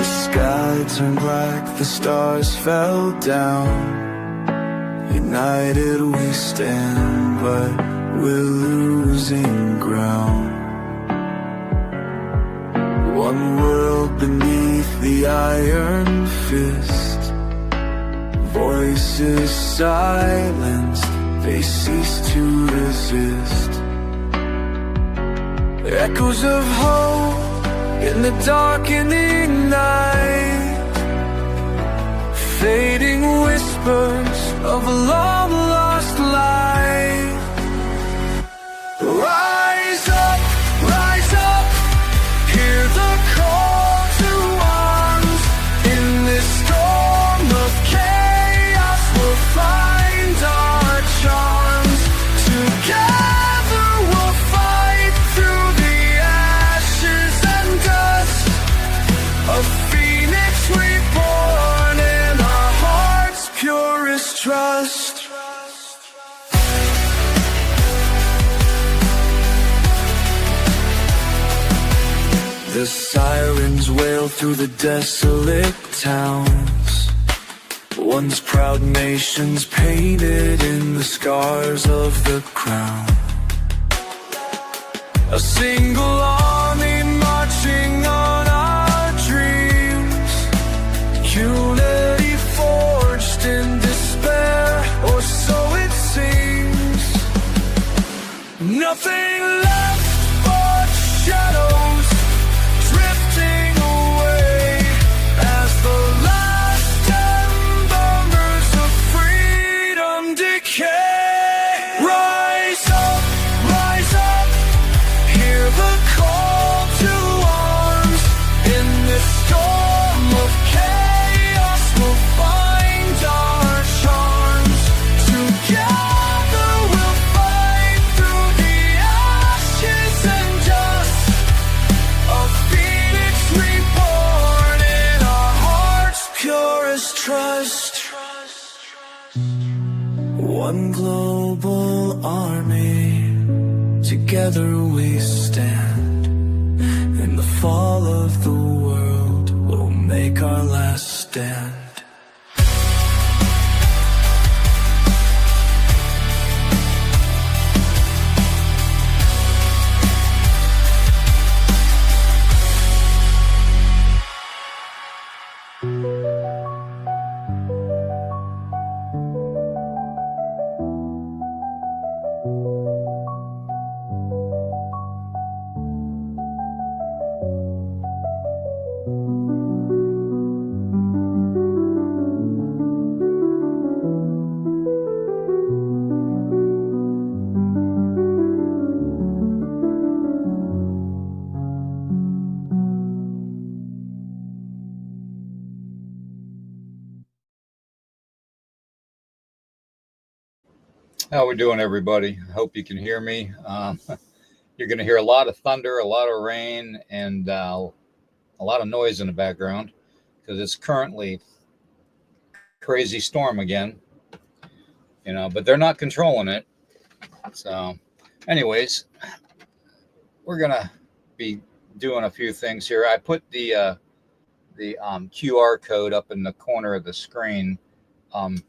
The sky turned black, the stars fell down. United we stand, but we're losing ground. One world beneath the iron fist. Voices silenced, they cease to resist. Echoes of hope in the darkening night. Fading whispers of a long lost life. Rise up, hear the call to arms. In this storm of chaos we'll find our charms. Together we'll fight through the ashes and dust. A phoenix reborn in our hearts' purest trust. The sirens wail through the desolate towns. Once proud nations painted in the scars of the crown. A single army marching on our dreams. Unity forged in despair, or so it seems. Nothing left but shadows drifting away as the last embers of freedom decay. Rise up, hear the call to arms. In this storm of chaos we'll find our charms. Together we'll fight through the ashes and dust. A phoenix reborn in our hearts' purest trust. One global army, together we stand. In the fall of the world, we'll make our last stand. How we doing, everybody? I hope you can hear me. You're going to hear a lot of thunder, a lot of rain, and a lot of noise in the background because it's currently crazy storm again. But they're not controlling it. So, anyways, we're going to be doing a few things here. I put the QR code up in the corner of the screen.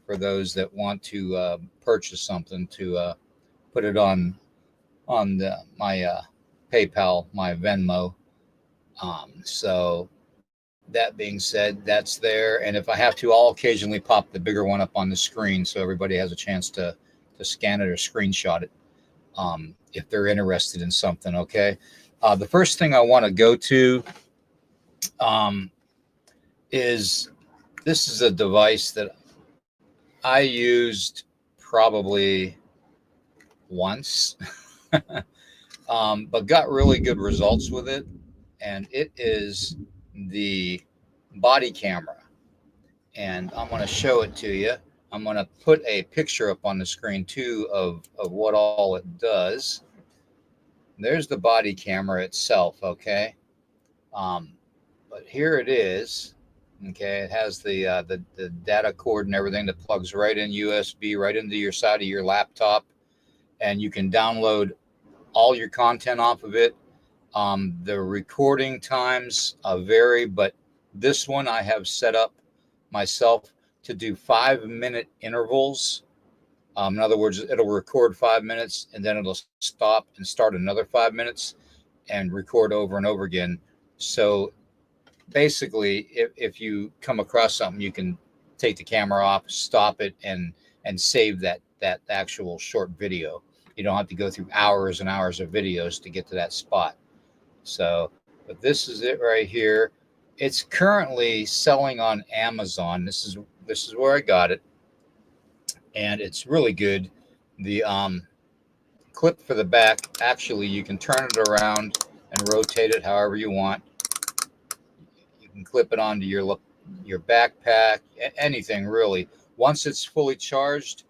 For those that want to purchase something, to put it on my PayPal, my Venmo. So that being said, that's there. And if I have to, I'll occasionally pop the bigger one up on the screen so everybody has a chance to scan it or screenshot it if they're interested in something. Okay. The first thing I want to go to is this is a device that I used probably once, but got really good results with it. And it is the body camera. And I'm going to show it to you. I'm going to put a picture up on the screen too of what all it does. There's the body camera itself. Okay. But here it is. Okay, it has the data cord and everything that plugs right in USB, right into your side of your laptop, and you can download all your content off of it. The recording times vary, but This one I have set up myself to do 5-minute intervals. In other words, it'll record 5 minutes and then it'll stop and start another 5 minutes and record over and over again. So basically, if you come across something, you can take the camera off, stop it, and save that actual short video. You don't have to go through hours and hours of videos to get to that spot. So, but this is it right here. It's currently selling on Amazon. This is where I got it, and it's really good. The clip for the back, actually, you can turn it around and rotate it however you want. You can clip it onto your backpack, anything really. Once it's fully charged,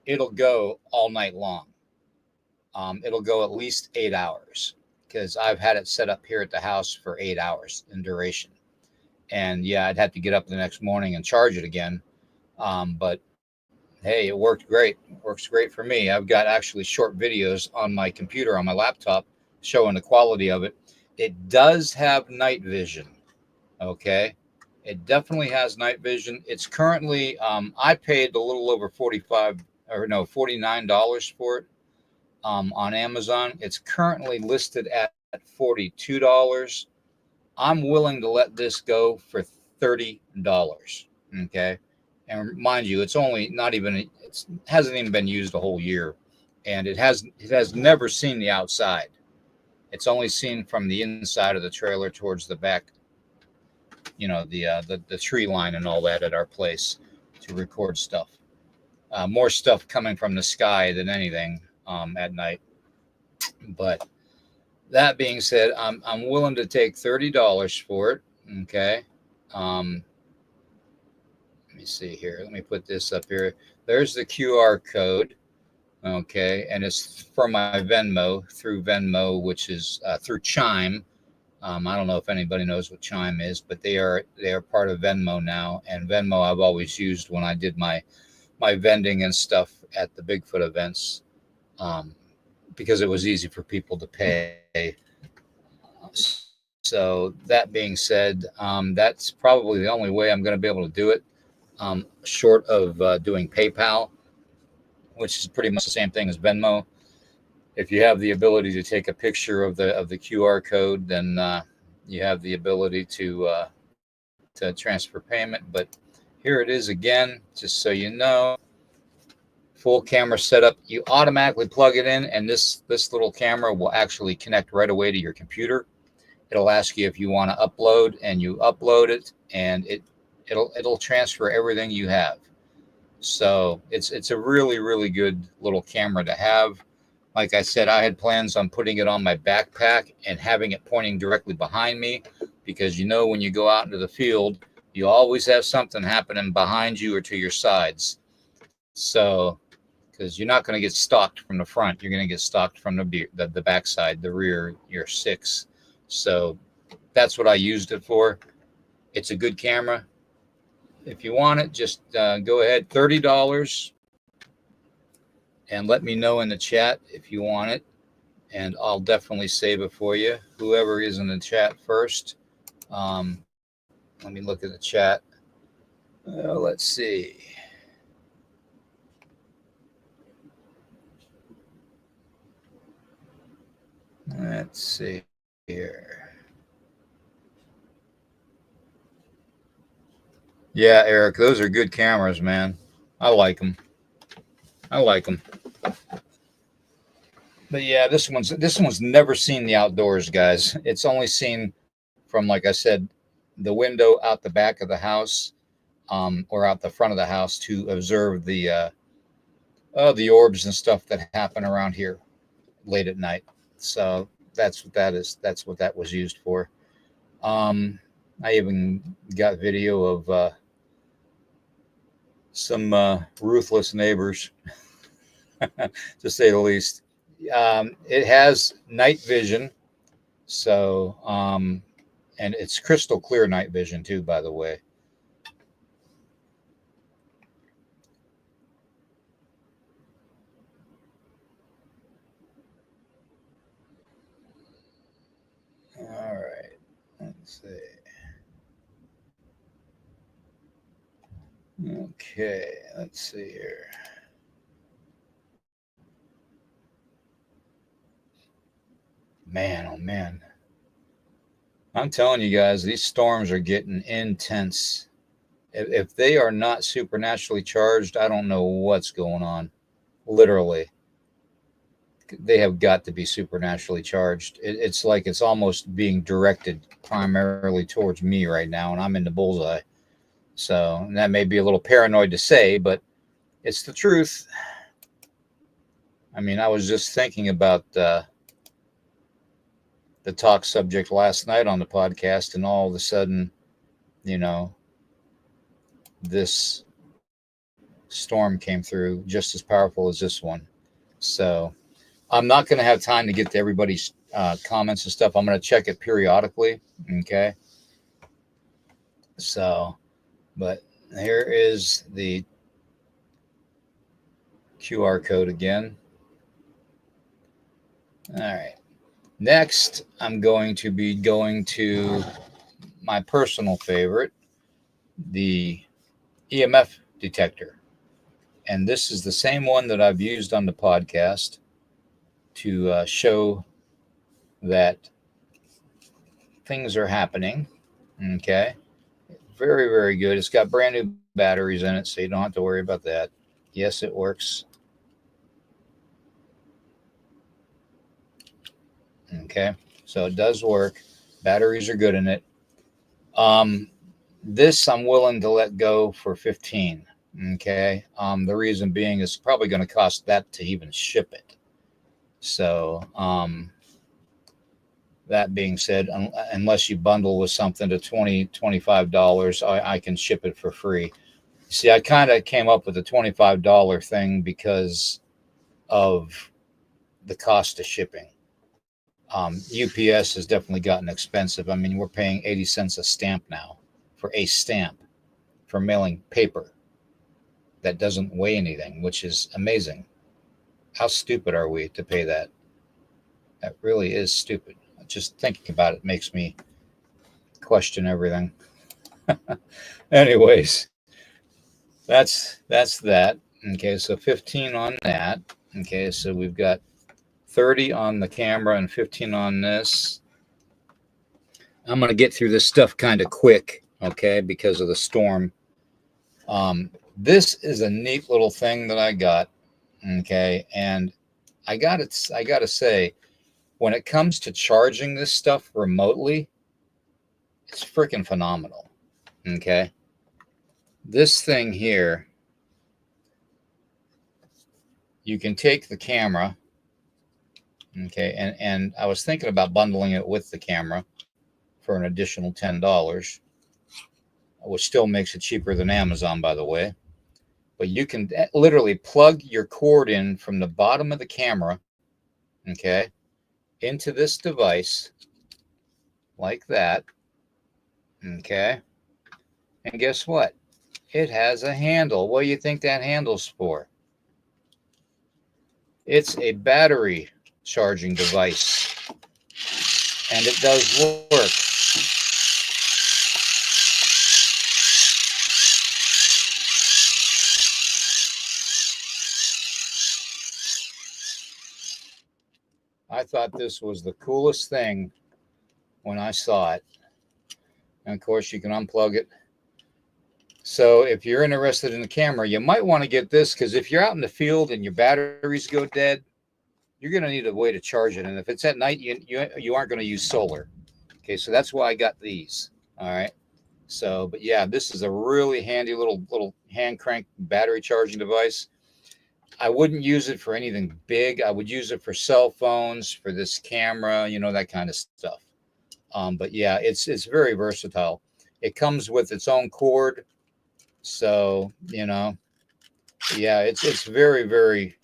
it'll go all night long. It'll go at least 8 hours because I've had it set up here at the house for 8 hours in duration. And yeah, I'd have to get up the next morning and charge it again. But hey, it worked great. It works great for me. I've got actually short videos on my computer, on my laptop, showing the quality of it. It does have night vision. Okay. It definitely has night vision. It's currently, I paid a little over $49 for it on Amazon. It's currently listed at $42. I'm willing to let this go for $30. Okay. And mind you, it's only not even, it hasn't even been used a whole year. And it has never seen the outside. It's only seen from the inside of the trailer towards the back, the tree line and all that at our place to record stuff. More stuff coming from the sky than anything at night. But that being said, I'm willing to take $30 for it. Okay. Let me see here. Let me put this up here. There's the QR code. Okay, and it's for my Venmo through Venmo, which is through Chime. I don't know if anybody knows what Chime is, but they are part of Venmo now. And Venmo I've always used when I did my vending and stuff at the Bigfoot events, because it was easy for people to pay. So that being said, that's probably the only way I'm going to be able to do it, short of doing PayPal, which is pretty much the same thing as Venmo. If you have the ability to take a picture of the QR code, then you have the ability to transfer payment. But here it is again, just so you know. Full camera setup. You automatically plug it in, and this little camera will actually connect right away to your computer. It'll ask you if you want to upload, and you upload it, and it'll transfer everything you have. So it's a really, really good little camera to have. Like I said, I had plans on putting it on my backpack and having it pointing directly behind me, because when you go out into the field, you always have something happening behind you or to your sides. So, because you're not going to get stalked from the front, you're going to get stalked from the backside, the rear, your six. So that's what I used it for. It's a good camera. If you want it, just go ahead, $30, and let me know in the chat if you want it, and I'll definitely save it for you. Whoever is in the chat first. Let me look at the chat. Let's see. Let's see here. Yeah, Eric, those are good cameras, man. I like them. But yeah, this one's never seen the outdoors, guys. It's only seen from, like I said, the window out the back of the house, or out the front of the house, to observe the orbs and stuff that happen around here late at night. So that's what that is. That's what that was used for. I even got video of some ruthless neighbors, to say the least. It has night vision, so and it's crystal clear night vision too, by the way. All right, let's see. Okay, let's see here. Man, oh man. I'm telling you guys, these storms are getting intense. If they are not supernaturally charged, I don't know what's going on. Literally, they have got to be supernaturally charged. It's like it's almost being directed primarily towards me right now, and I'm in the bullseye. So and that may be a little paranoid to say, but it's the truth. I mean, I was just thinking about the talk subject last night on the podcast, and all of a sudden, you know, this storm came through just as powerful as this one. So I'm not going to have time to get to everybody's comments and stuff. I'm going to check it periodically. Okay. So, but here is the QR code again. All right. Next, I'm going to be going to my personal favorite, the EMF detector. And this is the same one that I've used on the podcast to show that things are happening. Okay. Very, very good. It's got brand new batteries in it, so you don't have to worry about that. Yes, it works. Okay. So it does work. Batteries are good in it. This I'm willing to let go for 15. Okay. The reason being is probably going to cost that to even ship it. So, that being said, unless you bundle with something to $25, I can ship it for free. See, I kind of came up with the $25 thing because of the cost of shipping. UPS has definitely gotten expensive. I mean, we're paying 80 cents a stamp now for a stamp for mailing paper that doesn't weigh anything, which is amazing. How stupid are we to pay that? That really is stupid. Just thinking about it makes me question everything. Anyways, that's that. Okay, so 15 on that. Okay, so we've got 30 on the camera and 15 on this. I'm going to get through this stuff kind of quick, okay, because of the storm. This is a neat little thing that I got, okay, and I got to say, when it comes to charging this stuff remotely, it's freaking phenomenal, okay. This thing here, you can take the camera, okay, and I was thinking about bundling it with the camera for an additional $10, which still makes it cheaper than Amazon, by the way. But you can literally plug your cord in from the bottom of the camera, okay, into this device like that, okay. And guess what? It has a handle. What do you think that handle's for? It's a battery charging device, and it does work. I thought this was the coolest thing when I saw it. And of course, you can unplug it. So if you're interested in the camera, you might want to get this, because if you're out in the field and your batteries go dead, you're going to need a way to charge it. And if it's at night, you aren't going to use solar. Okay, so that's why I got these. All right. So, but yeah, this is a really handy little hand crank battery charging device. I wouldn't use it for anything big. I would use it for cell phones, for this camera, that kind of stuff. But yeah, it's very versatile. It comes with its own cord, so yeah, it's very, very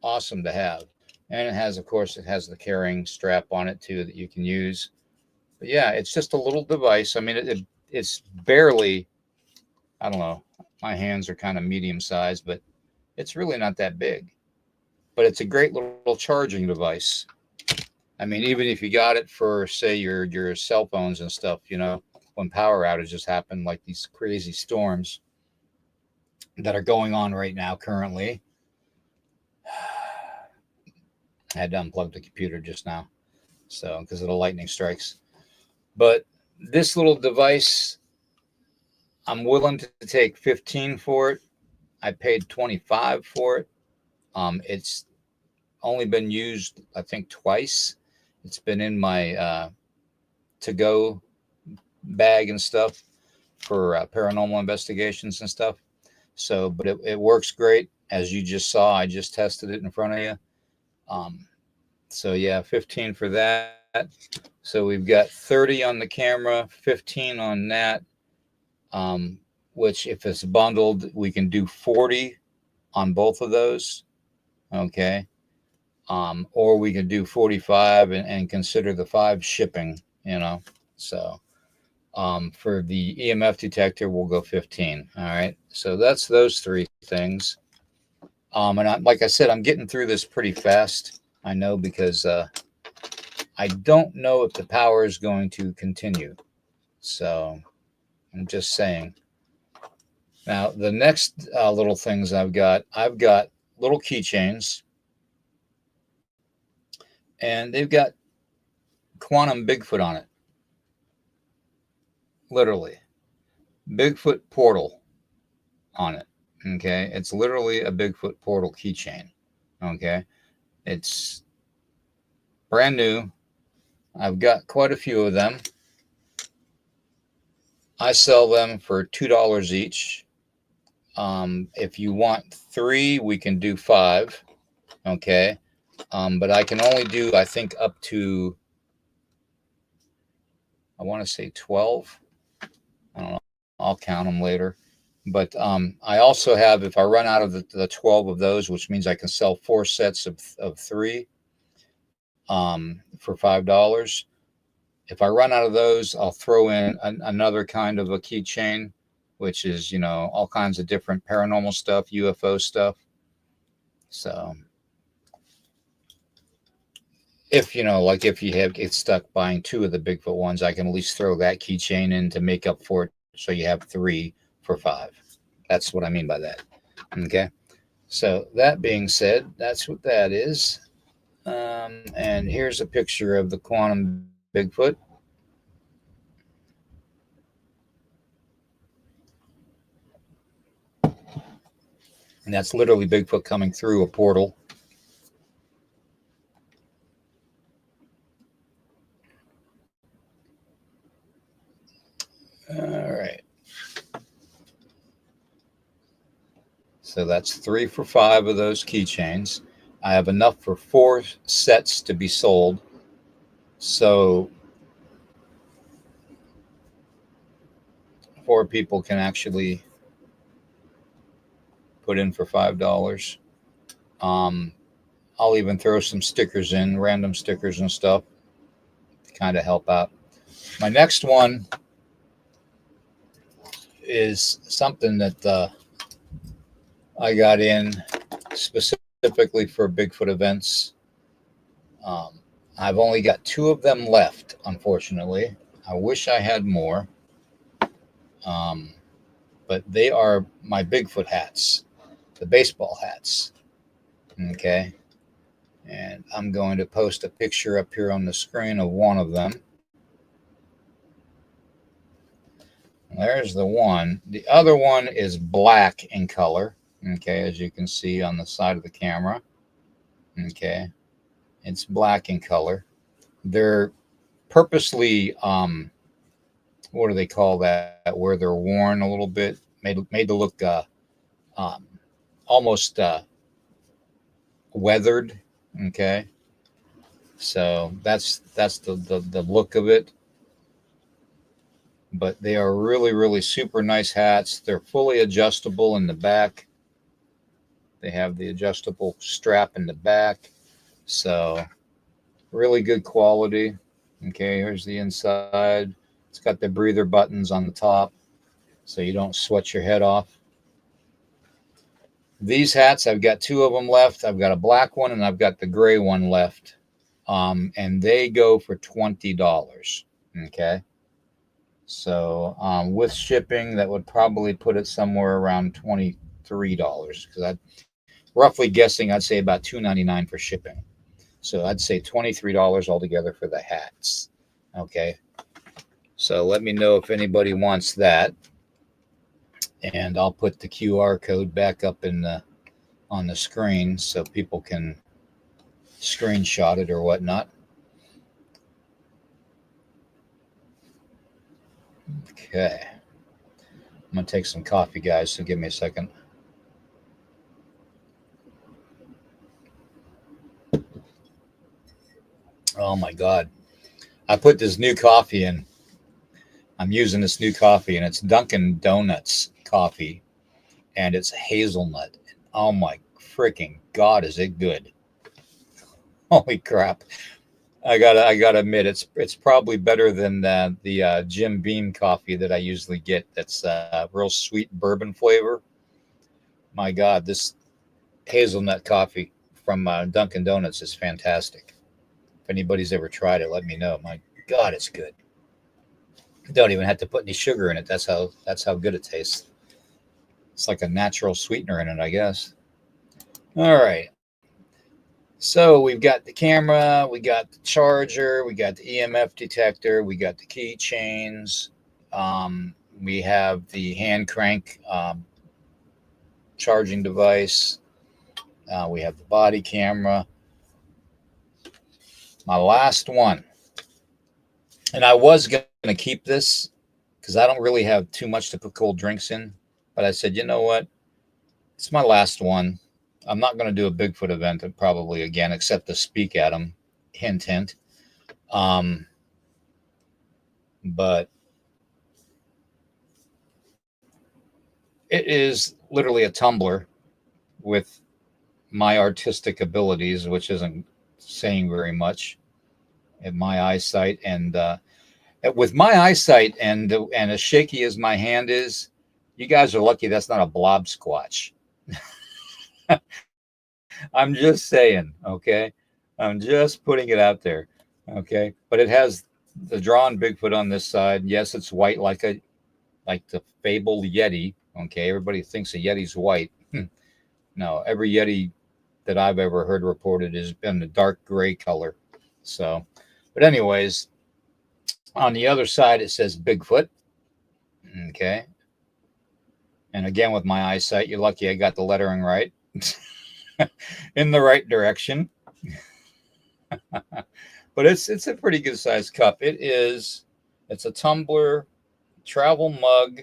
awesome to have. And of course, it has the carrying strap on it too that you can use. But yeah, it's just a little device. I mean, it's barely, I don't know. My hands are kind of medium sized, but it's really not that big. But it's a great little charging device. I mean, even if you got it for, say, your cell phones and stuff, when power outages happen, like these crazy storms, that are going on right now currently. I had to unplug the computer just now, so because of the lightning strikes. But this little device, I'm willing to take 15 for it. I paid 25 for it. It's only been used, I think, twice. It's been in my to-go bag and stuff for paranormal investigations and stuff. So, but it works great. As you just saw, I just tested it in front of you. Um, so yeah, 15 for that. So we've got 30 on the camera, 15 on that. Which if it's bundled, we can do 40 on both of those. Okay. Or we can do 45 and consider the 5 shipping, you know. So for the EMF detector, we'll go 15. All right. So that's those 3 things. Like I said, I'm getting through this pretty fast. I know because I don't know if the power is going to continue. So I'm just saying. Now, the next little things I've got little keychains. And they've got quantum Bigfoot on it. Literally. Bigfoot portal on it. Okay. It's literally a Bigfoot portal keychain. Okay. It's brand new. I've got quite a few of them. I sell them for $2 each. If you want 3, we can do 5. Okay. But I can only do, I think, up to, I want to say 12. I don't know. I'll count them later. But I also have, if I run out of the 12 of those, which means I can sell 4 sets of 3 for $5. If I run out of those, I'll throw in another kind of a keychain, which is, you know, all kinds of different paranormal stuff, UFO stuff. So if, you know, like if you get stuck buying 2 of the Bigfoot ones, I can at least throw that keychain in to make up for it. So you have 3 for 5. That's what I mean by that. Okay. So that being said, that's what that is. And here's a picture of the quantum Bigfoot. And that's literally Bigfoot coming through a portal. All right. So that's 3 for 5 of those keychains. I have enough for 4 sets to be sold. So 4 people can actually put in for $5. I'll even throw some stickers in, random stickers and stuff to kind of help out. My next one is something that I got in specifically for Bigfoot events. I've only got 2 of them left, unfortunately. I wish I had more. But they are my Bigfoot hats, the baseball hats. Okay. And I'm going to post a picture up here on the screen of one of them. There's the one. The other one is black in color. Okay, as you can see on the side of the camera. Okay, it's black in color. They're purposely, what do they call that? Where they're worn a little bit, made to look almost weathered. Okay, so that's the look of it. But they are really, really super nice hats. They're fully adjustable in the back. They have the adjustable strap in the back. So really good quality. Okay, here's the inside. It's got the breather buttons on the top so you don't sweat your head off. These hats, I've got 2 of them left. I've got a black one and I've got the gray one left. And they go for $20. Okay. So with shipping, that would probably put it somewhere around 23 because I roughly guessing I'd say about $2.99 for shipping. So I'd say $23 altogether for the hats. Okay. So let me know if anybody wants that. And I'll put the QR code back up on the screen so people can screenshot it or whatnot. Okay. I'm going to take some coffee, guys, so give me a second. Oh my God. I put this new coffee in. I'm using this new coffee, and it's Dunkin' Donuts coffee, and it's hazelnut. Oh my freaking God, is it good? Holy crap. I gotta admit, it's probably better than the Jim Beam coffee that I usually get. That's real sweet bourbon flavor. My God, this hazelnut coffee from Dunkin' Donuts is fantastic. If anybody's ever tried it, let me know. My God, it's good. Don't even have to put any sugar in it. That's how good it tastes. It's like a natural sweetener in it, I guess. All right. So we've got the camera, we got the charger, we got the EMF detector, we got the keychains, we have the hand crank charging device, we have the body camera. My last one, and I was going to keep this because I don't really have too much to put cold drinks in, but I said, you know what? It's my last one. I'm not going to do a Bigfoot event probably again, except to speak at them. Hint, hint. But it is literally a tumbler with my artistic abilities, which isn't saying very much at my eyesight. And with my eyesight and as shaky as my hand is, you guys are lucky that's not a blob squatch. I'm just saying, okay? I'm just putting it out there, okay? But it has the drawn Bigfoot on this side. Yes, it's white like the fabled Yeti. Okay, everybody thinks a Yeti's white. No, every Yeti that I've ever heard reported has been a dark gray color. So, but anyways, on the other side it says Bigfoot. Okay, and again with my eyesight, you're lucky I got the lettering right, in the right direction. But it's a pretty good sized cup. It's a tumbler, travel mug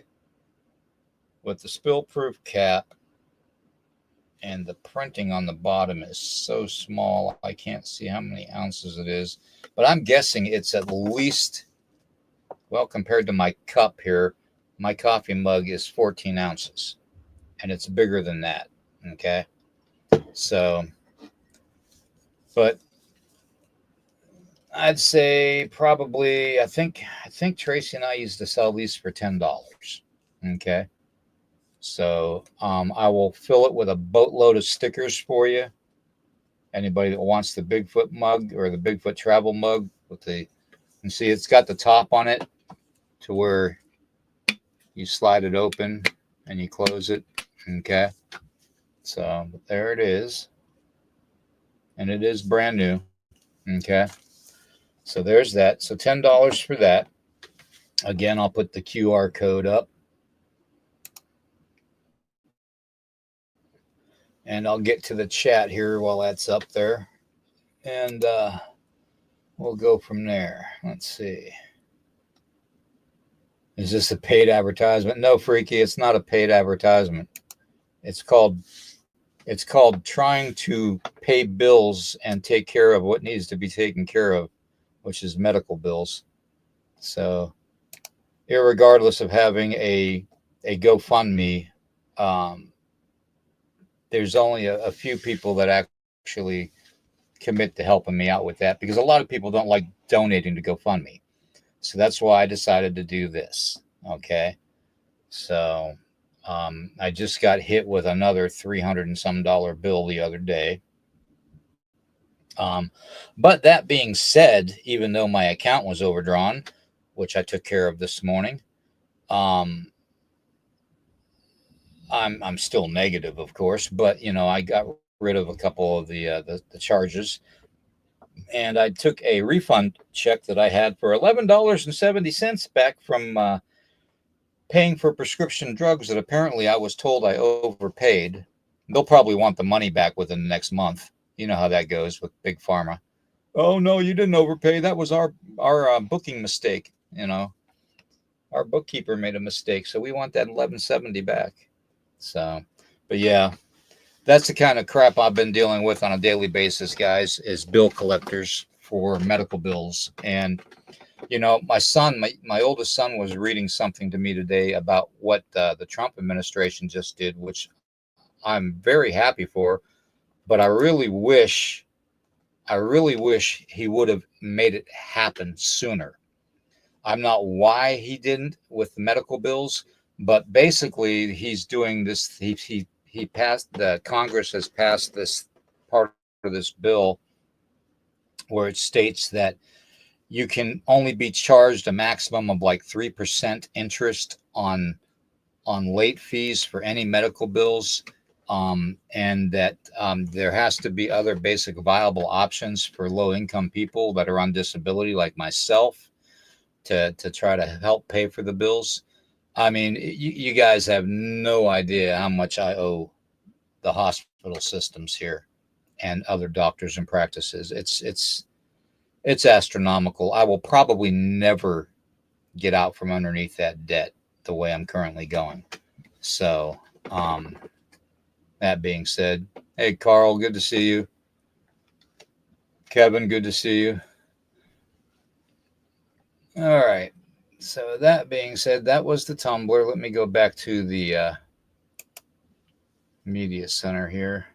with the spill proof cap, and the printing on the bottom is so small I can't see how many ounces it is, but I'm guessing it's at least, well, compared to my cup here, my coffee mug is 14 ounces, and it's bigger than that. Okay, so, but I'd say probably I think Tracy and I used to sell these for $10. Okay. So I will fill it with a boatload of stickers for you. Anybody that wants the Bigfoot mug or the Bigfoot travel mug and see it's got the top on it to where you slide it open and you close it. Okay. So there it is. And it is brand new. Okay. So there's that. So $10 for that. Again, I'll put the QR code up. And I'll get to the chat here while that's up there. And we'll go from there. Let's see. Is this a paid advertisement? No, Freaky, it's not a paid advertisement. It's called trying to pay bills and take care of what needs to be taken care of, which is medical bills. So, irregardless of having a GoFundMe, there's only a few people that actually commit to helping me out with that, because a lot of people don't like donating to GoFundMe. So that's why I decided to do this. Okay. So I just got hit with another $300 and some bill the other day. But that being said, even though my account was overdrawn, which I took care of this morning, I'm still negative, of course, but I got rid of a couple of the charges, and I took a refund check that I had for $11.70 back from paying for prescription drugs that apparently I was told I overpaid. They'll probably want the money back within the next month. You know how that goes with big pharma. Oh no, you didn't overpay. That was our booking mistake. Our bookkeeper made a mistake, so we want that 1170 back. So, but yeah, that's the kind of crap I've been dealing with on a daily basis, guys. Is bill collectors for medical bills. And my son, my oldest son, was reading something to me today about what the Trump administration just did, which I'm very happy for. But I really wish he would have made it happen sooner. I'm not why he didn't with the medical bills, but basically he's doing this. He passed the Congress has passed this part of this bill where it states that you can only be charged a maximum of like 3% interest on late fees for any medical bills, and that there has to be other basic viable options for low income people that are on disability, like myself, to try to help pay for the bills. I mean, you guys have no idea how much I owe the hospital systems here and other doctors and practices. It's astronomical. I will probably never get out from underneath that debt the way I'm currently going. So, um, that being said, hey Carl, good to see you. Kevin, good to see you. All right. So that being said, that was the Tumblr. Let me go back to the media center here.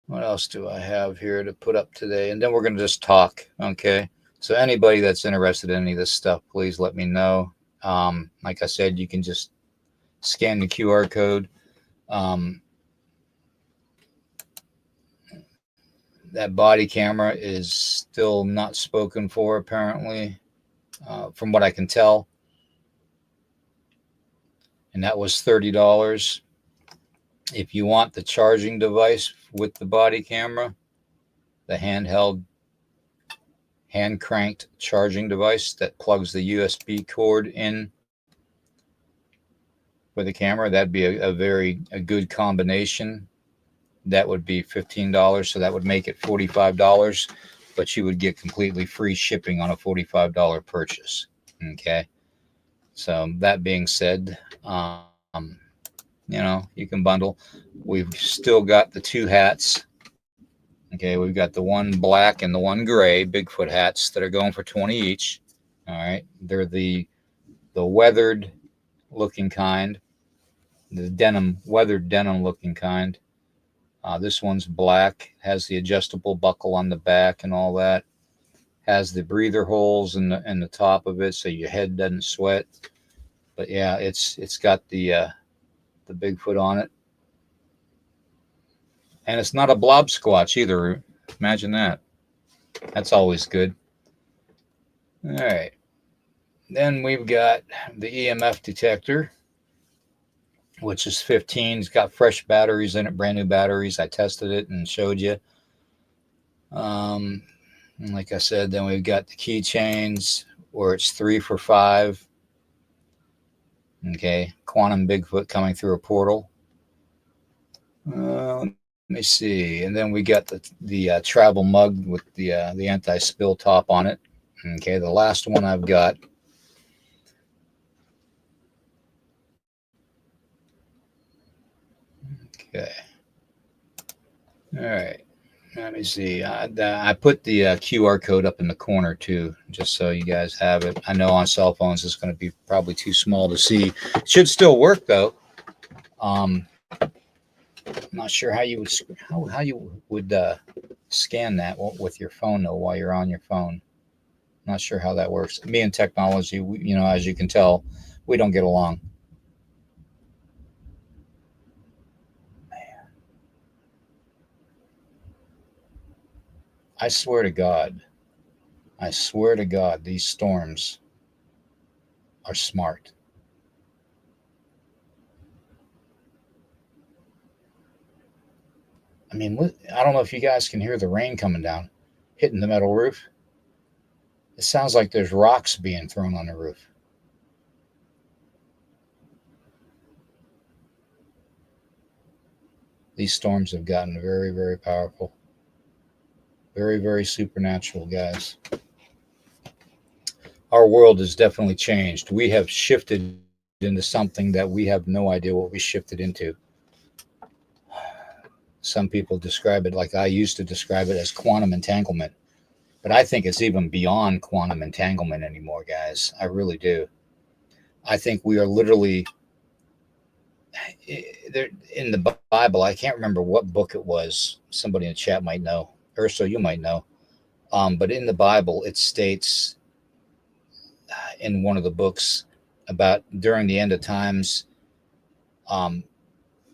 What else do I have here to put up today? And then we're going to just talk. Okay. So anybody that's interested in any of this stuff, please let me know. Like I said, you can just scan the QR code. Um, that body camera is still not spoken for, apparently, from what I can tell. And that was $30. If you want the charging device with the body camera, the handheld, hand cranked charging device that plugs the USB cord in for the camera, that'd be a good combination. That would be $15. So that would make it $45, but you would get completely free shipping on a $45 purchase. Okay. So that being said, you can bundle. We've still got the two hats. Okay, we've got the one black and the one gray Bigfoot hats that are going for 20 each. All right, they're the weathered looking kind, the weathered denim looking kind. This one's black, has the adjustable buckle on the back and all that. Has the breather holes in the top of it, so your head doesn't sweat. But yeah, it's got the Bigfoot on it, and it's not a blob squatch either. Imagine that. That's always good. All right. Then we've got the EMF detector, which is 15. It's got fresh batteries in it, brand new batteries. I tested it and showed you. Like I said, then we've got the keychains where it's 3 for $5. Okay, quantum Bigfoot coming through a portal. Let me see, and then we got the travel mug with the anti-spill top on it. Okay, the last one I've got. Okay. All right. Let me see. I put the QR code up in the corner too, just so you guys have it. I know on cell phones it's going to be probably too small to see. It should still work though. I'm not sure how you would scan that with your phone though while you're on your phone. Not sure how that works. Me and technology, as you can tell, we don't get along. I swear to God, these storms are smart. I mean, I don't know if you guys can hear the rain coming down, hitting the metal roof. It sounds like there's rocks being thrown on the roof. These storms have gotten very, very powerful. Very, very supernatural, guys. Our world has definitely changed. We have shifted into something that we have no idea what we shifted into. Some people describe it like I used to describe it as quantum entanglement. But I think it's even beyond quantum entanglement anymore, guys. I really do. I think we are literally in the Bible. I can't remember what book it was. Somebody in the chat might know. Urso, you might know. But in the Bible, it states in one of the books about during the end of times. The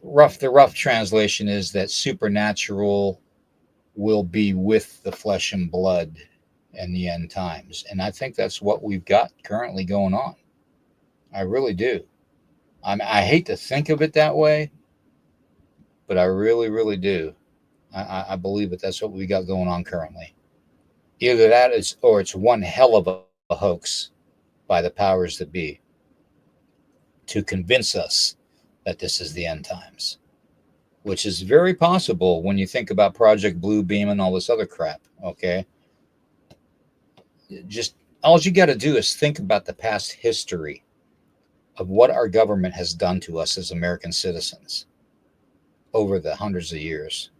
rough translation is that supernatural will be with the flesh and blood in the end times. And I think that's what we've got currently going on. I really do. I hate to think of it that way, but I really, really do. I believe that that's what we got going on currently. Either that is, or it's one hell of a hoax by the powers that be to convince us that this is the end times, which is very possible when you think about Project Blue Beam and all this other crap. Okay. Just all you got to do is think about the past history of what our government has done to us as American citizens over the hundreds of years.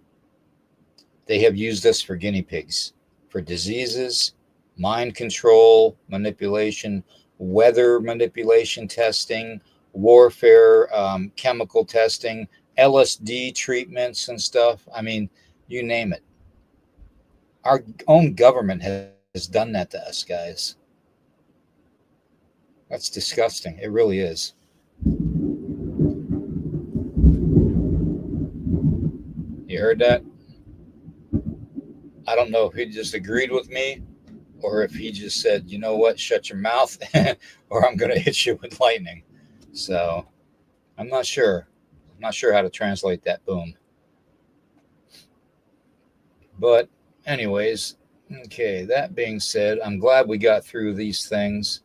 They have used us for guinea pigs, for diseases, mind control, manipulation, weather manipulation testing, warfare, chemical testing, LSD treatments and stuff. I mean, you name it. Our own government has done that to us, guys. That's disgusting. It really is. You heard that? I don't know if he just agreed with me or if he just said, you know what, shut your mouth or I'm going to hit you with lightning. So I'm not sure. I'm not sure how to translate that boom. But, anyways, okay, that being said, I'm glad we got through these things.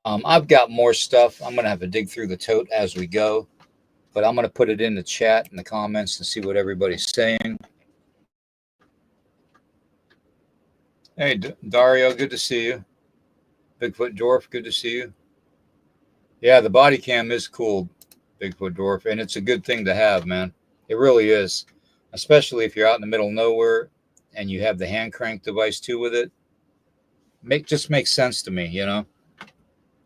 I've got more stuff. I'm going to have to dig through the tote as we go, but I'm going to put it in the chat in the comments and see what everybody's saying. Hey, Dario, good to see you. Bigfoot Dwarf, good to see you. Yeah, the body cam is cool, Bigfoot Dwarf, and it's a good thing to have, man. It really is, especially if you're out in the middle of nowhere and you have the hand crank device too with it. Just makes sense to me, you know,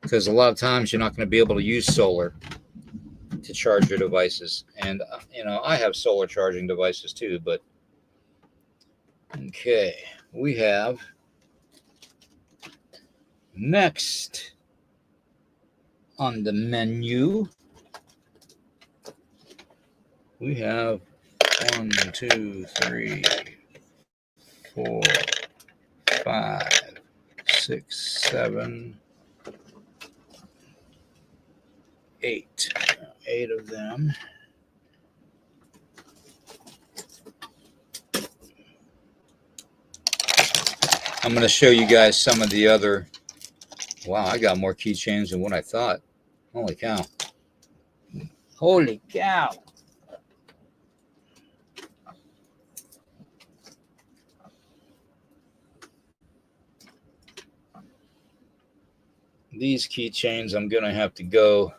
because a lot of times you're not going to be able to use solar to charge your devices, and you know, I have solar charging devices too. But okay, we have next on the menu. We have 1, 2, 3, 4, 5, 6, 7, 8. 8 of them. I'm going to show you guys some of the other. Wow, I got more keychains than what I thought. Holy cow. Holy cow. These keychains, I'm going to have to go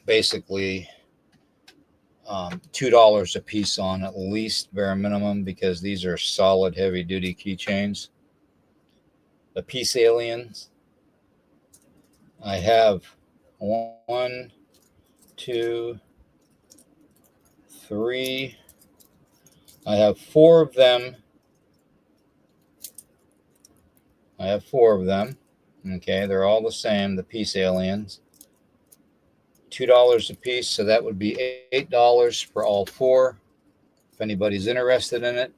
basically $2 a piece on at least, bare minimum, because these are solid heavy duty keychains. The Peace Aliens, I have 1, 2, 3. I have 4 of them. Okay, they're all the same, the Peace Aliens. $2 a piece, so that would be $8 for all 4. If anybody's interested in it,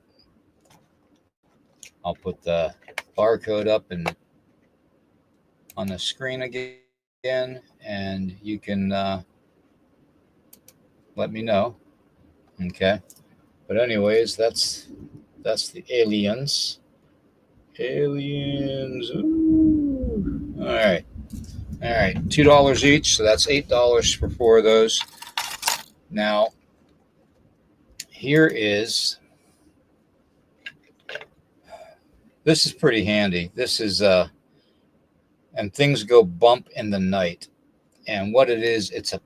I'll put the barcode up and on the screen again, and you can let me know. Okay. But anyways, that's the aliens. Aliens. Ooh. All right. All right. $2 each. So that's $8 for 4 of those. Now, here is, this is pretty handy. This is, and things go bump in the night. And what it is, it's a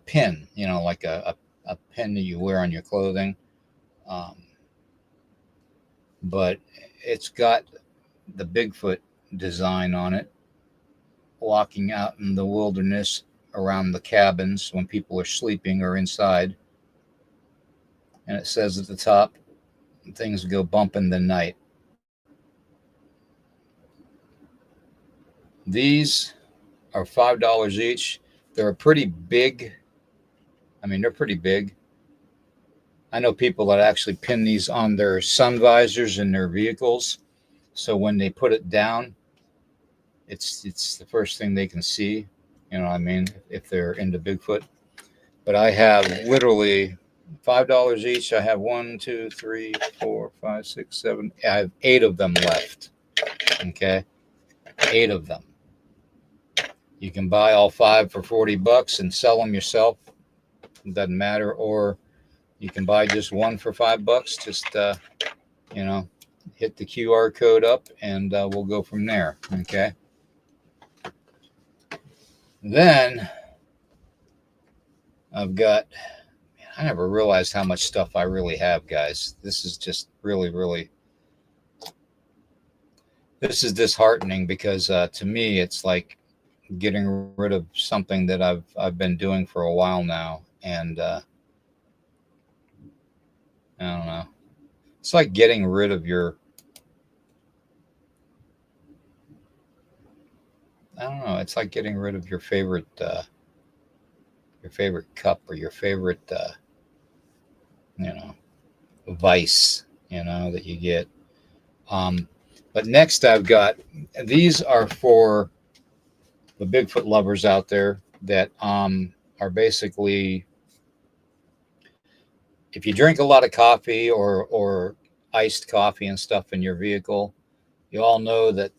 pin, like a pin that you wear on your clothing. Um, but it's got the Bigfoot design on it, walking out in the wilderness around the cabins when people are sleeping or inside. And it says at the top, things go bump in the night. These are $5 each. They're pretty big. I mean, they're pretty big. I know people that actually pin these on their sun visors in their vehicles. So when they put it down, it's the first thing they can see. You know what I mean? If they're into Bigfoot. But I have literally $5 each. I have 1, 2, 3, 4, 5, 6, 7. I have 8 of them left. Okay, 8 of them. You can buy all 5 for $40 and sell them yourself. It doesn't matter. Or you can buy just one for $5. Just hit the QR code up, and we'll go from there. Okay. Then I've got. I never realized how much stuff I really have, guys. This is just really, really. This is disheartening because to me, it's like getting rid of something that I've been doing for a while now, and I don't know. It's like getting rid of your. I don't know. It's like getting rid of your favorite cup or your favorite vice that you get. But next I've got, these are for the Bigfoot lovers out there that are basically, if you drink a lot of coffee or iced coffee and stuff in your vehicle, you all know that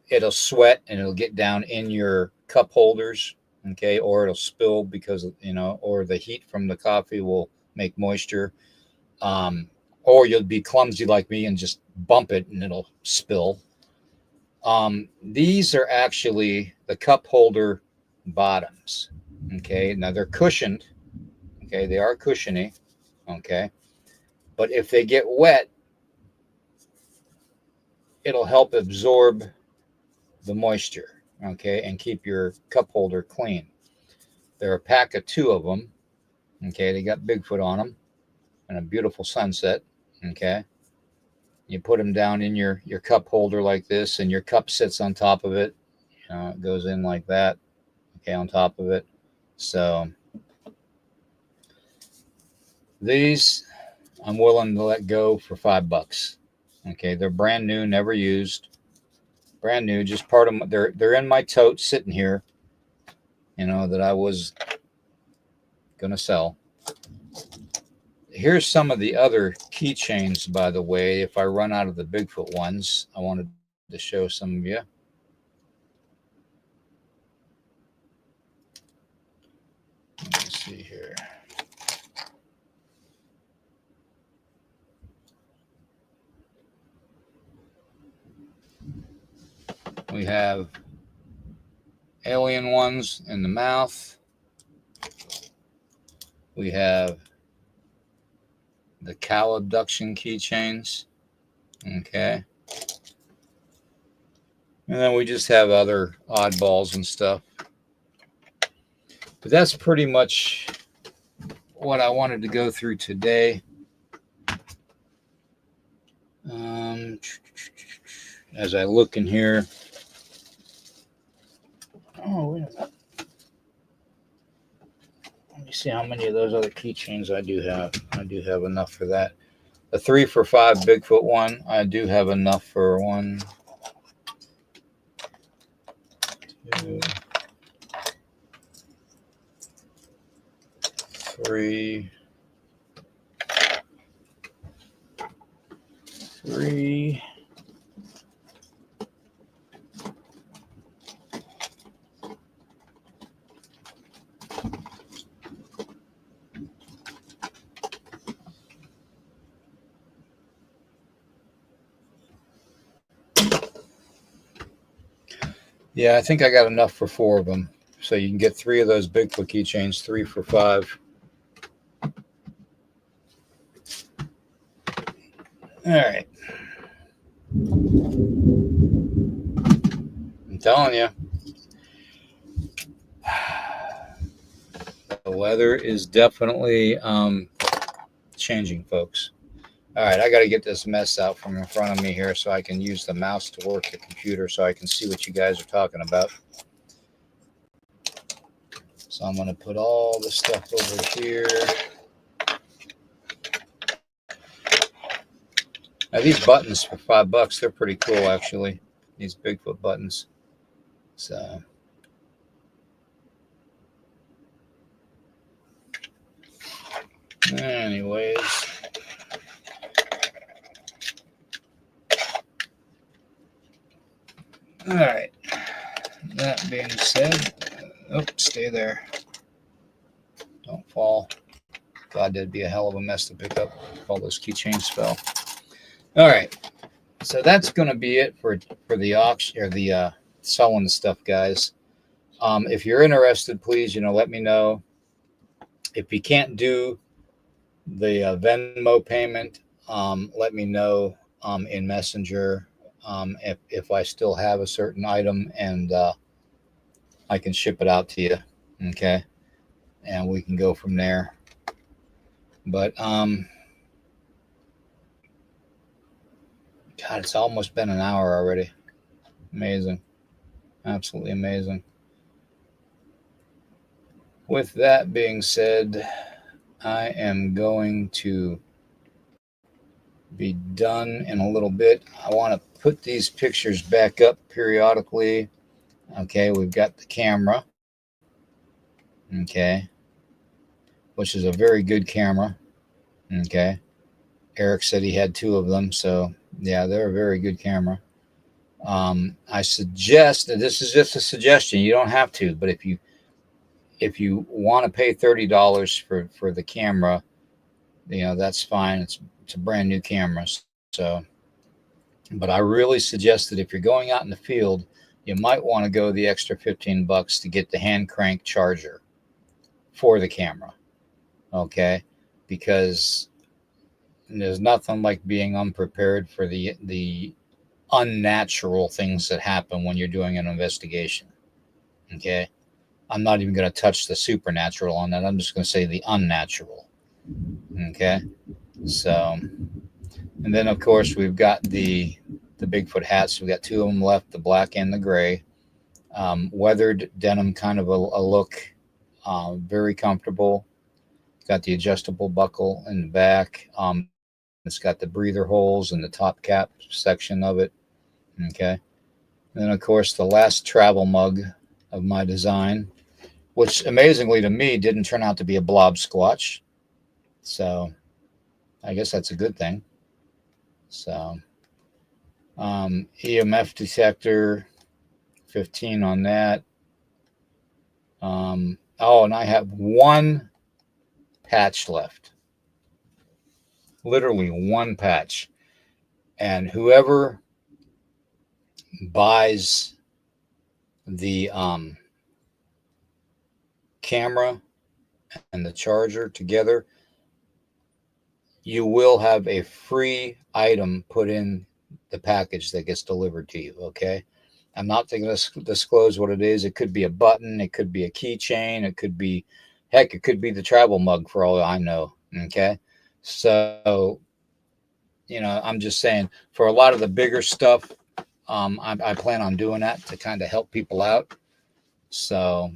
it'll sweat and it'll get down in your cup holders, okay, or it'll spill because or the heat from the coffee will make moisture, or you'll be clumsy like me and just bump it and it'll spill. These are actually the cup holder bottoms. Okay, now they're cushioned. Okay, they are cushiony. Okay, but if they get wet, it'll help absorb the moisture. Okay, and keep your cup holder clean. They're a pack of 2 of them. Okay, they got Bigfoot on them and a beautiful sunset. Okay, you put them down in your cup holder like this, and your cup sits on top of it. It goes in like that. Okay, on top of it. So these I'm willing to let go for $5. Okay, they're brand new, never used, brand new. Just part of my, they're in my tote sitting here. That I was gonna sell. Here's some of the other keychains, by the way. If I run out of the Bigfoot ones, I wanted to show some of you. Let me see here. We have alien ones in the mouth. We have the cow abduction keychains. Okay. And then we just have other oddballs and stuff. But that's pretty much what I wanted to go through today. As I look in here. Oh, wait a minute. Let me see how many of those other keychains I do have. I do have enough for that. The 3 for $5 Bigfoot one, I do have enough for 1, 2, 3. Yeah, I think I got enough for 4 of them. So you can get 3 of those Bigfoot keychains, 3 for $5. All right. I'm telling you, the weather is definitely changing, folks. All right, I got to get this mess out from in front of me here so I can use the mouse to work the computer so I can see what you guys are talking about. So I'm going to put all the stuff over here. Now these buttons for $5, they're pretty cool actually. These Bigfoot buttons. So anyways. All right. That being said, stay there. Don't fall. God, that'd be a hell of a mess to pick up if all those keychains fell. All right. So that's going to be it for the auction or the selling the stuff, guys. If you're interested, please, let me know. If you can't do the Venmo payment, let me know in Messenger if I still have a certain item and I can ship it out to you. Okay. And we can go from there. But God, it's almost been an hour already. Amazing. Absolutely amazing. With that being said, I am going to be done in a little bit. I want to put these pictures back up periodically. Okay, we've got the camera. Okay, which is a very good camera. Okay, Eric said he had 2 of them, so yeah, they're a very good camera. I suggest that this is just a suggestion. You don't have to, but if you want to pay $30 for the camera, that's fine. It's a brand new camera. So, but I really suggest that if you're going out in the field, you might want to go the extra $15 to get the hand crank charger for the camera. Okay, because there's nothing like being unprepared for the unnatural things that happen when you're doing an investigation. Okay, I'm not even going to touch the supernatural on that. I'm just going to say the unnatural. Okay, so, and then of course we've got the Bigfoot hats. We've got 2 of them left, the black and the gray. Weathered denim kind of a look, very comfortable. Got the adjustable buckle in the back. It's got the breather holes in the top cap section of it. Okay. And then, of course, the last travel mug of my design, which amazingly to me didn't turn out to be a blob squatch. So I guess that's a good thing. So EMF detector, 15 on that. And I have 1 patch left. Literally 1 patch. And whoever buys the camera and the charger together, you will have a free item put in the package that gets delivered to you. Okay. I'm not going to disclose what it is. It could be a button. It could be a keychain. It could be the travel mug for all I know. Okay. So, I'm just saying for a lot of the bigger stuff, I plan on doing that to kind of help people out. So,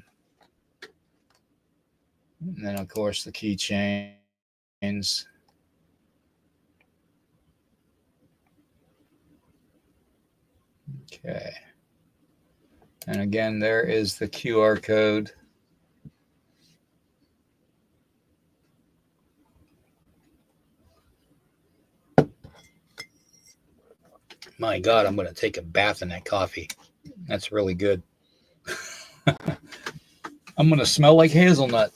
and then of course the keychains. Okay. And again, there is the QR code. My God, I'm going to take a bath in that coffee. That's really good. I'm going to smell like hazelnut.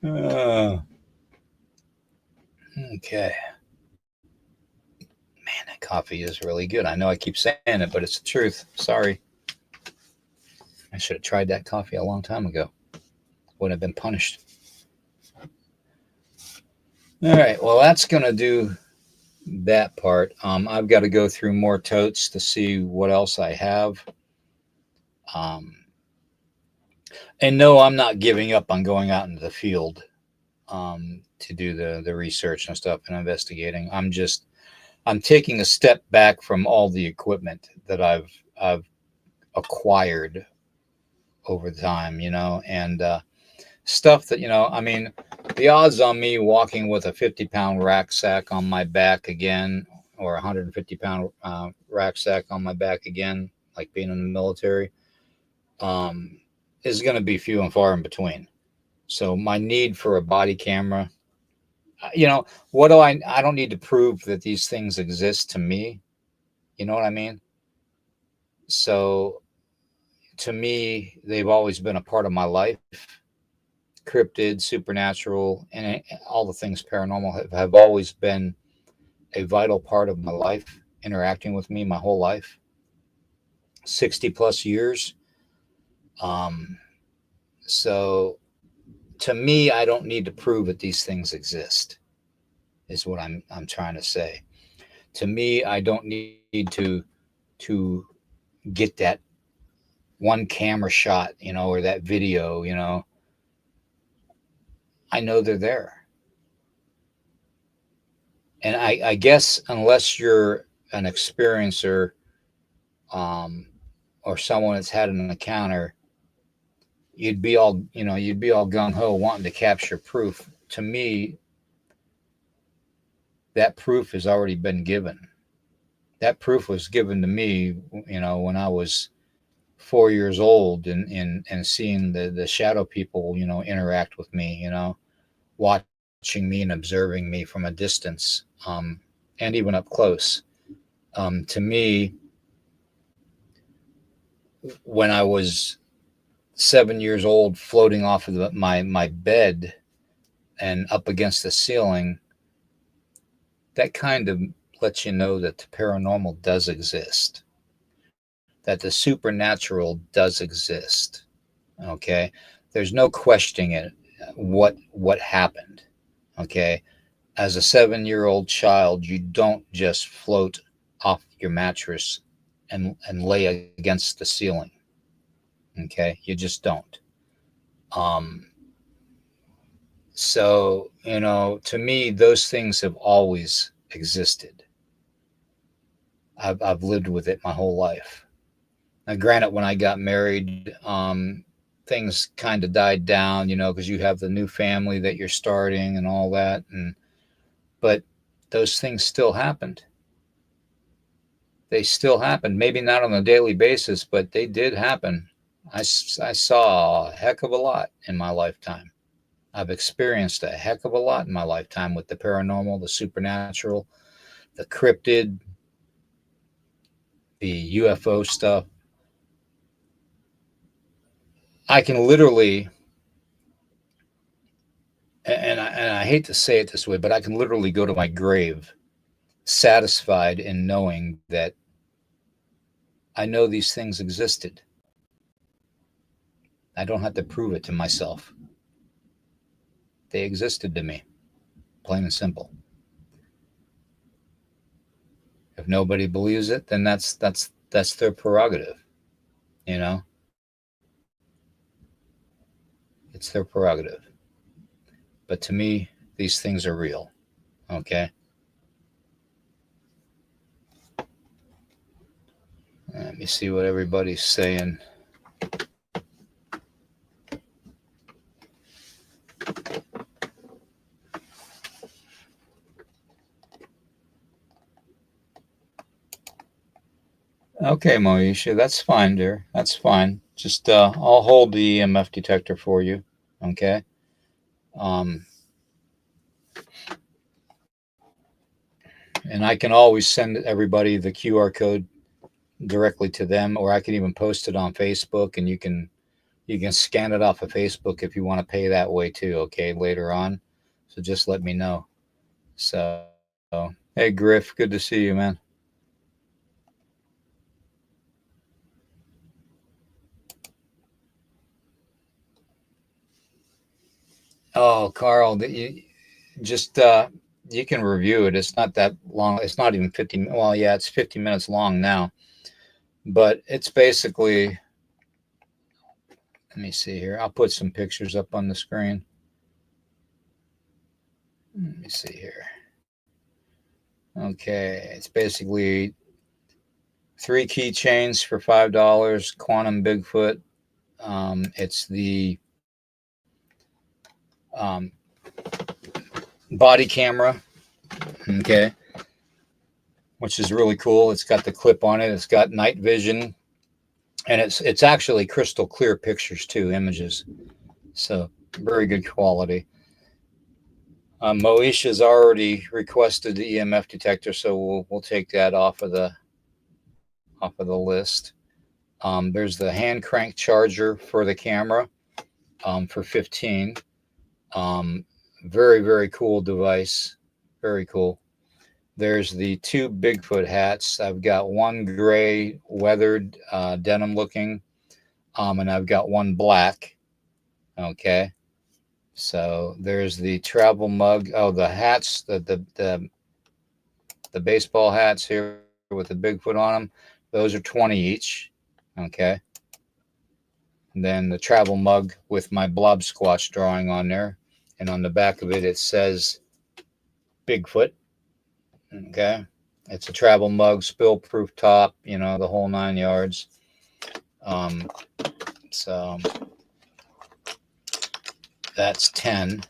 Okay. Man, that coffee is really good. I know I keep saying it, but it's the truth. Sorry. I should have tried that coffee a long time ago. Wouldn't have been punished. All right. Well, that's going to do that part. I've got to go through more totes to see what else I have. And no, I'm not giving up on going out into the field to do the research and stuff and investigating. I'm taking a step back from all the equipment that I've acquired over time, and stuff that, I mean, the odds on me walking with a 50-pound rack sack on my back again, or a 150-pound rack sack on my back again, like being in the military, is going to be few and far in between. So my need for a body camera, what do I don't need to prove that these things exist to me. You know what I mean? So to me, they've always been a part of my life. Cryptid, supernatural, and all the things paranormal have always been a vital part of my life, interacting with me my whole life, 60 plus years. So to me, I don't need to prove that these things exist, is what I'm trying to say. To me, I don't need to get that one camera shot, or that video, I know they're there. And I guess unless you're an experiencer, or someone that's had an encounter, you'd be all gung ho wanting to capture proof. To me, that proof has already been given. That proof was given to me, when I was 4 years old, and seeing the shadow people, interact with me, watching me and observing me from a distance, and even up close. To me, when I was 7 years old, floating off of my bed and up against the ceiling, that kind of lets you know that the paranormal does exist, that the supernatural does exist. Okay, there's no questioning it. What happened? Okay, as a 7-year-old child, you don't just float off your mattress and lay against the ceiling. Okay, you just don't. So, to me, those things have always existed. I've lived with it my whole life. Now, granted, when I got married, things kind of died down, because you have the new family that you're starting and all that. But those things still happened. They still happened. Maybe not on a daily basis, but they did happen. I saw a heck of a lot in my lifetime. I've experienced a heck of a lot in my lifetime with the paranormal, the supernatural, the cryptid, the UFO stuff. I can literally, and I hate to say it this way, but I can literally go to my grave satisfied in knowing that I know these things existed. I don't have to prove it to myself. They existed to me, plain and simple. If nobody believes it, then that's their prerogative. It's their prerogative. But to me, these things are real. Okay. Let me see what everybody's saying. Okay, Moesha, that's fine, dear. That's fine. Just I'll hold the EMF detector for you. Okay. And I can always send everybody the QR code directly to them, or I can even post it on Facebook, and you can scan it off of Facebook if you want to pay that way too. Okay, later on. So just let me know. So, hey Griff, good to see you, man. Oh, Carl, you just you can review it. It's not that long. It's not even 50. Well, yeah, it's 50 minutes long now, but it's basically. Let me see here. I'll put some pictures up on the screen. Let me see here. Okay, it's basically 3 keychains for $5. Quantum Bigfoot. It's the um, body camera. Okay, which is really cool. It's got the clip on it. It's got night vision, and it's actually crystal clear pictures too, images. So very good quality. Moesha's already requested the EMF detector, so we'll take that off of the list. There's the hand crank charger for the camera for 15. Very, very cool device. Very cool. There's the 2 Bigfoot hats. I've got one gray weathered denim looking, and I've got one black. Okay. So there's the travel mug. Oh, the hats, the baseball hats here with the Bigfoot on them. Those are 20 each. Okay. And then the travel mug with my blob squatch drawing on there. And on the back of it, it says Bigfoot. Okay. It's a travel mug, spill proof top, the whole 9 yards. So that's 10.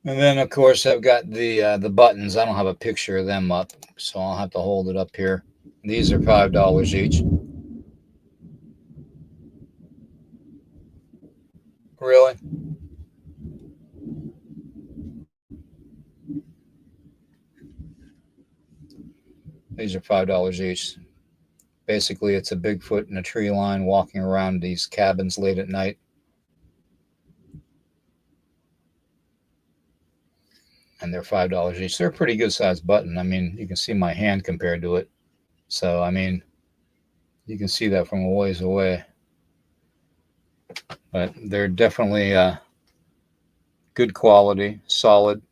And then, of course, I've got the buttons. I don't have a picture of them up, so I'll have to hold it up here. These are $5 each. Really? These are $5 each. Basically, it's a Bigfoot in a tree line walking around these cabins late at night. And they're $5 each. They're a pretty good sized button. I mean, you can see my hand compared to it. So, I mean, you can see that from a ways away. But they're definitely good quality, solid.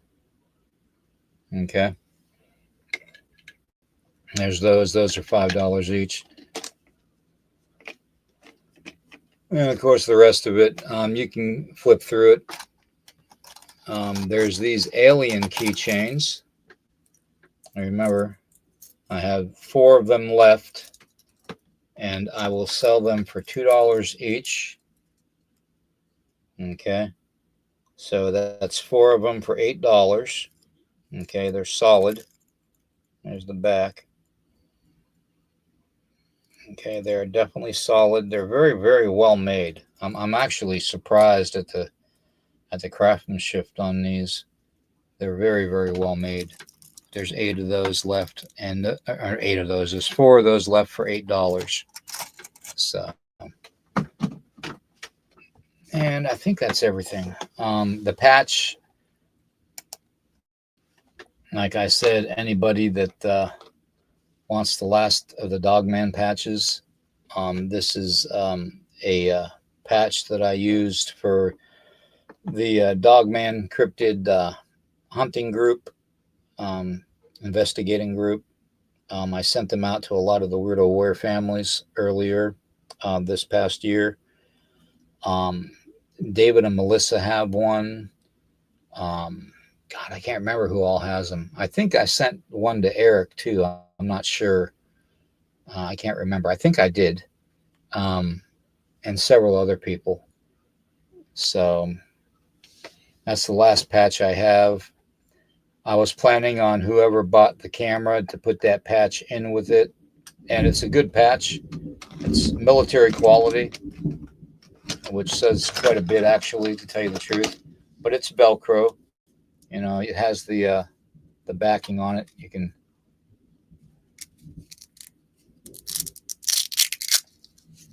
Okay. There's those. Those are $5 each. And of course, the rest of it, you can flip through it. There's these alien keychains. I remember I have 4 of them left, and I will sell them for $2 each. Okay. So that's 4 of them for $8. Okay. They're solid. There's the back. Okay. They're definitely solid. They're very, very well made. I'm actually surprised at the craftsmanship on these. They're very, very well made. There's 8 of those left, and or 8 of those. There's 4 of those left for $8. So, and I think that's everything. The patch, like I said, anybody that wants the last of the Dogman patches, this is a patch that I used for the Dogman Cryptid hunting group, investigating group. I sent them out to a lot of the Weirdo Warrior families earlier this past year. David and Melissa have one. God, I can't remember who all has them. I think I sent one to Eric too. I'm not sure. I can't remember. I think I did. And several other people. So that's the last patch I have. I was planning on whoever bought the camera to put that patch in with it. And it's a good patch. It's military quality, which says quite a bit, actually, to tell you the truth. But it's Velcro. It has the the backing on it. You can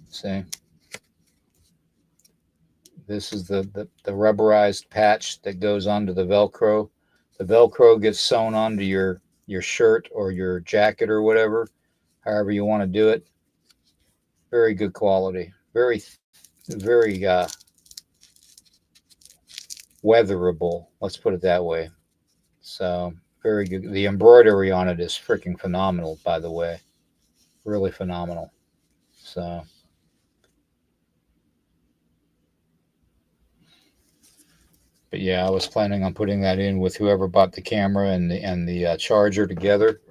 see. This is the rubberized patch that goes onto the Velcro. The Velcro gets sewn onto your shirt or your jacket or whatever, however you want to do it. Very good quality. Very weatherable. Let's put it that way. So very good. The embroidery on it is freaking phenomenal, by the way. Really phenomenal. So but yeah, I was planning on putting that in with whoever bought the camera and the charger together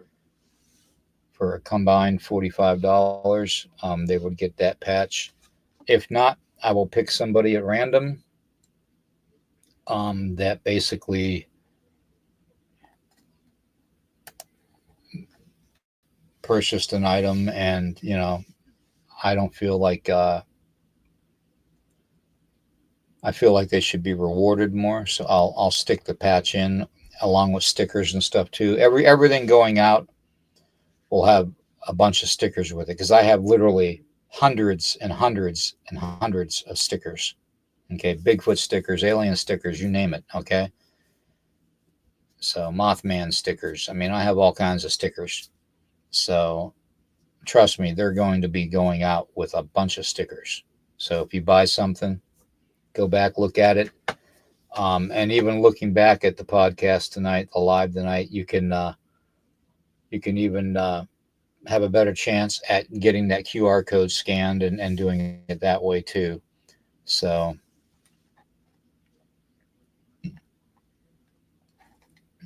for a combined $45. They would get that patch. If not, I will pick somebody at random that basically purchased an item, and I don't feel like I feel like they should be rewarded more. So I'll stick the patch in along with stickers and stuff too. Everything going out will have a bunch of stickers with it because I have literally hundreds and hundreds and hundreds of stickers. Okay, Bigfoot stickers, alien stickers, you name it. Okay, so Mothman stickers. I mean, I have all kinds of stickers. So trust me, they're going to be going out with a bunch of stickers. So if you buy something, go back, look at it. And even looking back at the podcast tonight, the live tonight, you can even have a better chance at getting that QR code scanned and doing it that way too. So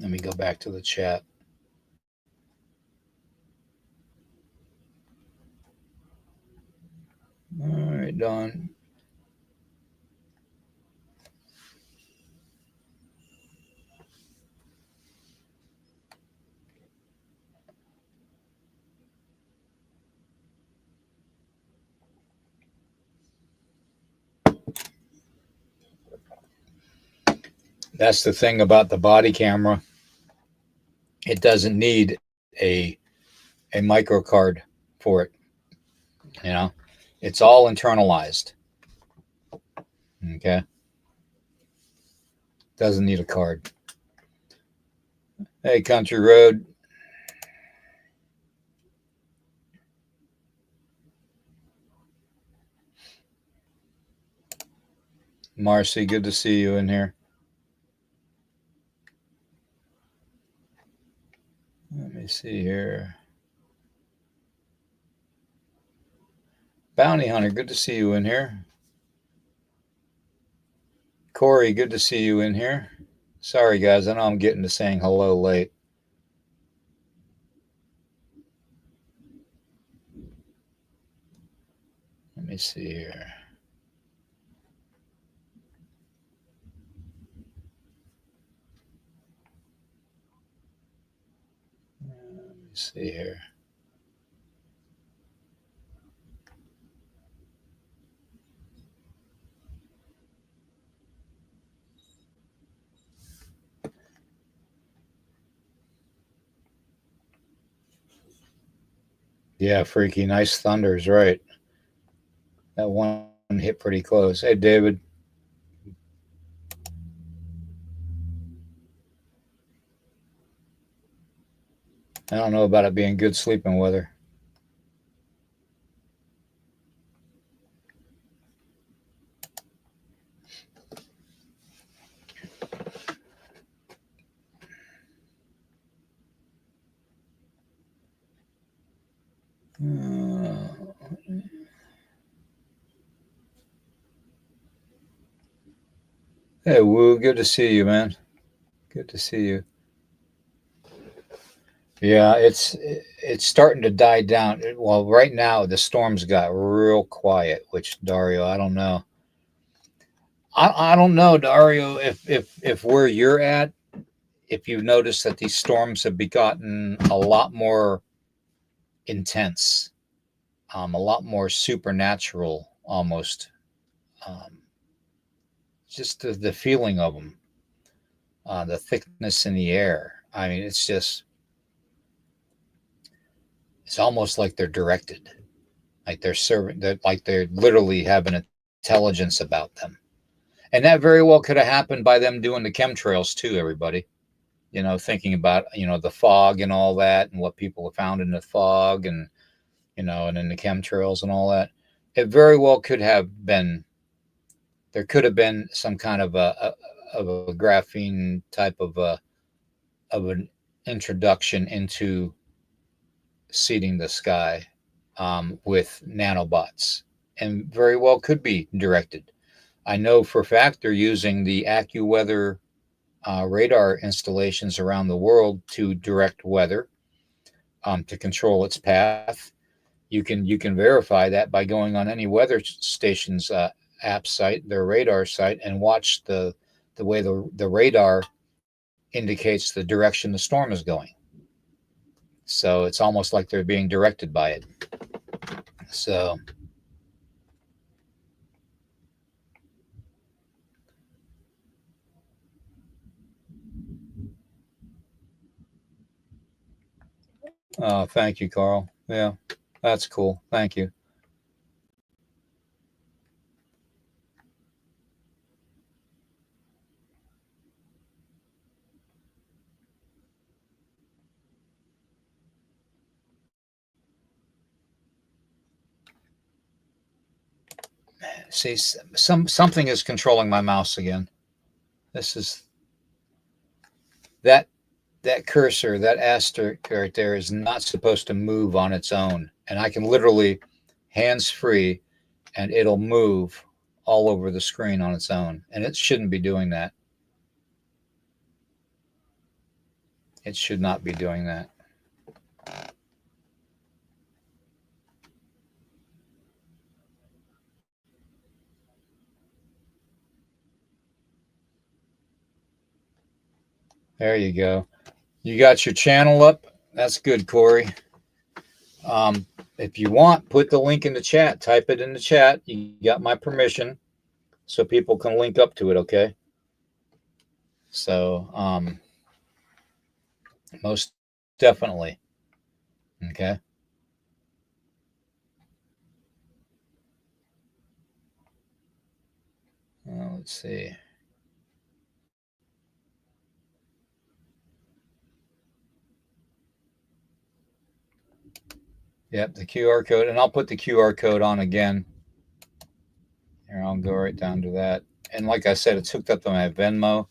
let me go back to the chat. All right, Don. That's the thing about the body camera. It doesn't need a micro card for it. You know, it's all internalized. Okay, doesn't need a card. Hey, Country Road. Marcy, good to see you in here. Let me see here. Bounty Hunter, good to see you in here. Corey, good to see you in here. Sorry, guys, I know I'm getting to saying hello late. Let me see here. Let me see here. Yeah, Freaky, nice thunders, right. That one hit pretty close. Hey, David. I don't know about it being good sleeping weather. Hey, Woo, good to see you, man. Good to see you. Yeah, it's starting to die down. Well, right now the storms got real quiet, which Dario, I don't know. I don't know, Dario, if where you're at, if you've noticed that these storms have gotten a lot more intense, a lot more supernatural almost. Um, just the feeling of them, the thickness in the air. I mean, it's almost like they're directed, like they're serving, like they literally have an intelligence about them. And that very well could have happened by them doing the chemtrails too, everybody. Thinking about, the fog and all that and what people have found in the fog and, and in the chemtrails and all that. It very well could have been, there could have been some kind of a graphene type of an introduction into seeding the sky with nanobots, and very well could be directed. I know for a fact they're using the AccuWeather radar installations around the world to direct weather, to control its path. You can verify that by going on any weather station's app site, their radar site, and watch the way the radar indicates the direction the storm is going. So it's almost like they're being directed by it. So thank you, Carl. Yeah, that's cool. Thank you. See, something is controlling my mouse again. This is that that cursor, that asterisk right there, is not supposed to move on its own, and I can literally hands free, and it'll move all over the screen on its own, and it shouldn't be doing that. It should not be doing that. There you go. You got your channel up. That's good, Corey. If you want, put the link in the chat. Type it in the chat. You got my permission, so people can link up to it. Okay. So, most definitely. Okay. Let's see. Yep, the QR code, and I'll put the QR code on again. Here, I'll go right down to that. And like I said, it's hooked up to my Venmo,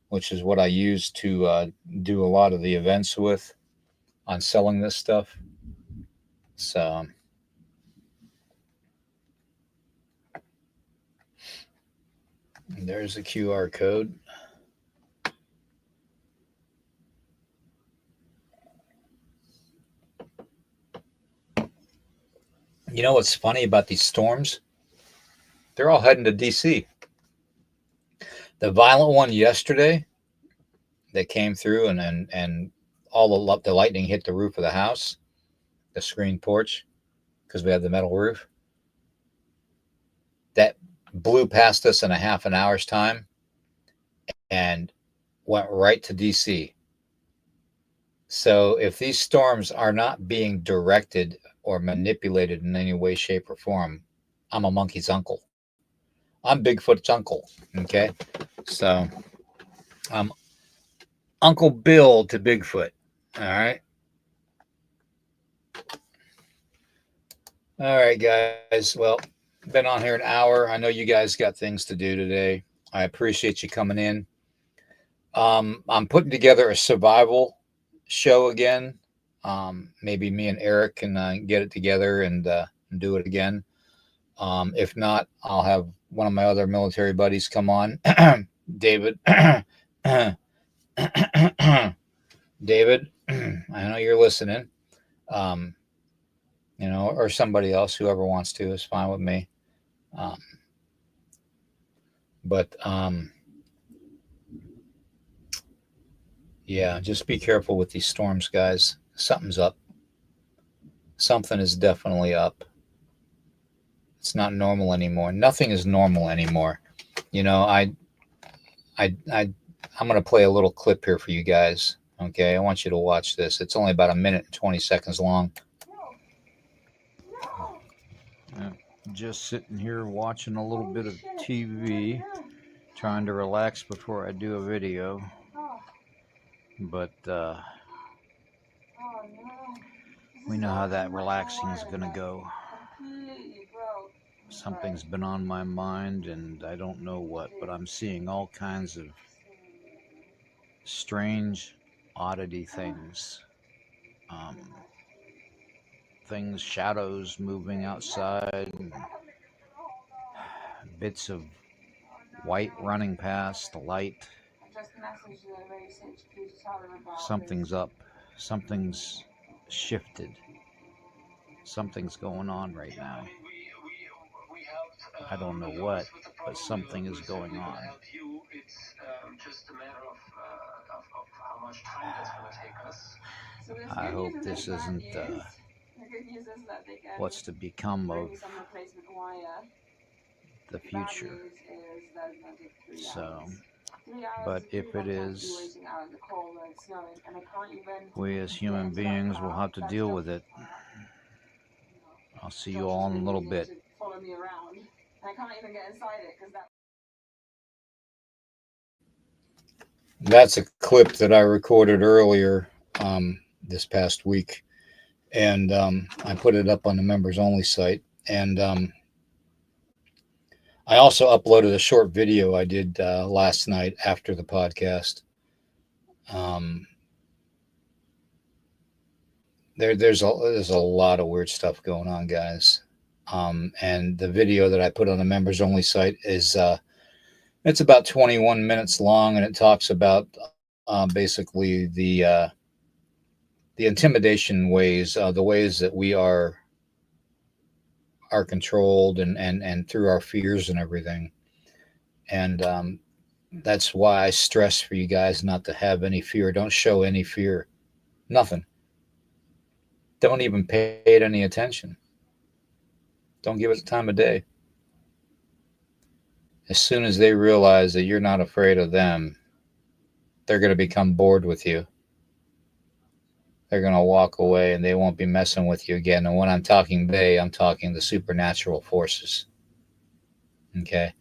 which is what I use to do a lot of the events with on selling this stuff. So, there's a QR code. You know what's funny about these storms? They're all heading to DC. The violent one yesterday that came through, and all the lightning hit the roof of the house, the screen porch, because we have the metal roof. That blew past us in a half an hour's time and went right to DC. So if these storms are not being directed or manipulated in any way, shape, or form, I'm a monkey's uncle. I'm Bigfoot's uncle. Okay. So I'm Uncle Bill to Bigfoot. All right. All right, guys. Well, been on here an hour. I know you guys got things to do today. I appreciate you coming in. I'm putting together a survival show again. Maybe me and Eric can get it together and do it again. If not, I'll have one of my other military buddies come on. David. David, I know you're listening. Or somebody else, whoever wants to, is fine with me. But yeah, just be careful with these storms, guys. Something's up. Something is definitely up. It's not normal anymore. Nothing is normal anymore. I'm going to play a little clip here for you guys. Okay, I want you to watch this. It's only about 1 minute and 20 seconds long. Just sitting here watching a little bit of TV, trying to relax before I do a video. But we know how that relaxing is going to go. Something's been on my mind, and I don't know what, but I'm seeing all kinds of strange oddity things. Things, shadows moving outside, bits of white running past the light. Something's up. Something's shifted. Something's going on right now. I don't know what, but something is going on. I hope this isn't what's to become of the future. So, but if it is, we as human beings will have to deal with it. I'll see you all in a little bit. That's a clip that I recorded earlier this past week, and I put it up on the members only site. And I also uploaded a short video I did last night after the podcast. There's a lot of weird stuff going on, guys. And the video that I put on the members only site is it's about 21 minutes long, and it talks about basically the intimidation ways, the ways that we are controlled and through our fears and everything. And that's why I stress for you guys not to have any fear. Don't show any fear. Nothing. Don't even pay it any attention. Don't give it the time of day. As soon as they realize that you're not afraid of them, they're going to become bored with you. They're going to walk away and they won't be messing with you again. And when I'm talking they, I'm talking the supernatural forces. Okay?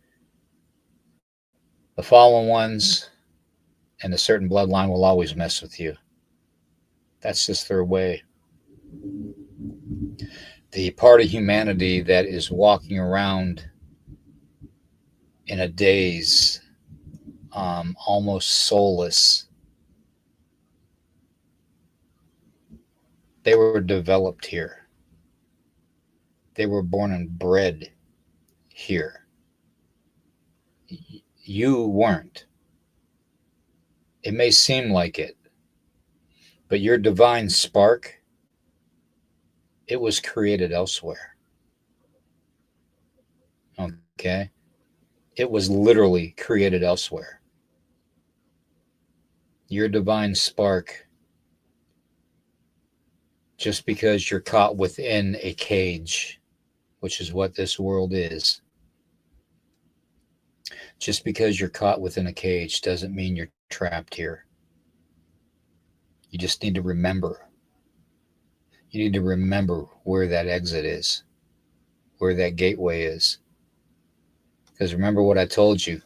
The fallen ones and a certain bloodline will always mess with you. That's just their way. The part of humanity that is walking around in a daze, almost soulless, they were developed here. They were born and bred here. You weren't. It may seem like it, but your divine spark, it was created elsewhere. Okay? It was literally created elsewhere. Your divine spark, just because you're caught within a cage, which is what this world is, just because you're caught within a cage doesn't mean you're trapped here. You just need to remember. You need to remember where that exit is, where that gateway is. Because remember what I told you.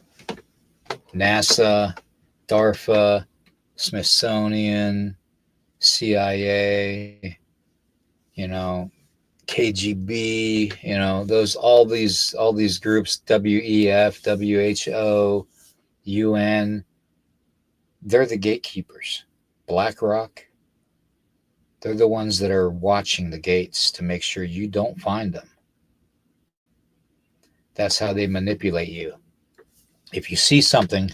NASA, DARPA, Smithsonian, CIA, KGB, all these groups, WEF, WHO, UN, they're the gatekeepers. BlackRock, they're the ones that are watching the gates to make sure you don't find them. That's how they manipulate you. If you see something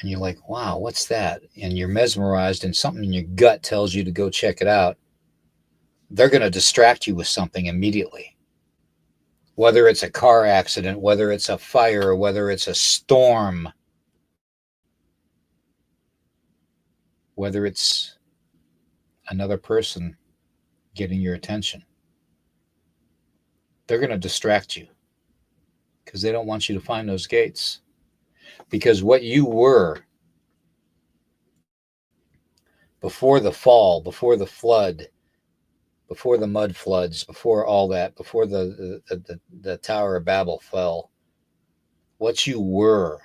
and you're like, wow, what's that? And you're mesmerized and something in your gut tells you to go check it out, they're going to distract you with something immediately. Whether it's a car accident, whether it's a fire, whether it's a storm, whether it's another person getting your attention. They're going to distract you because they don't want you to find those gates. Because what you were before the fall, before the flood, before the mud floods, before all that, before the Tower of Babel fell, what you were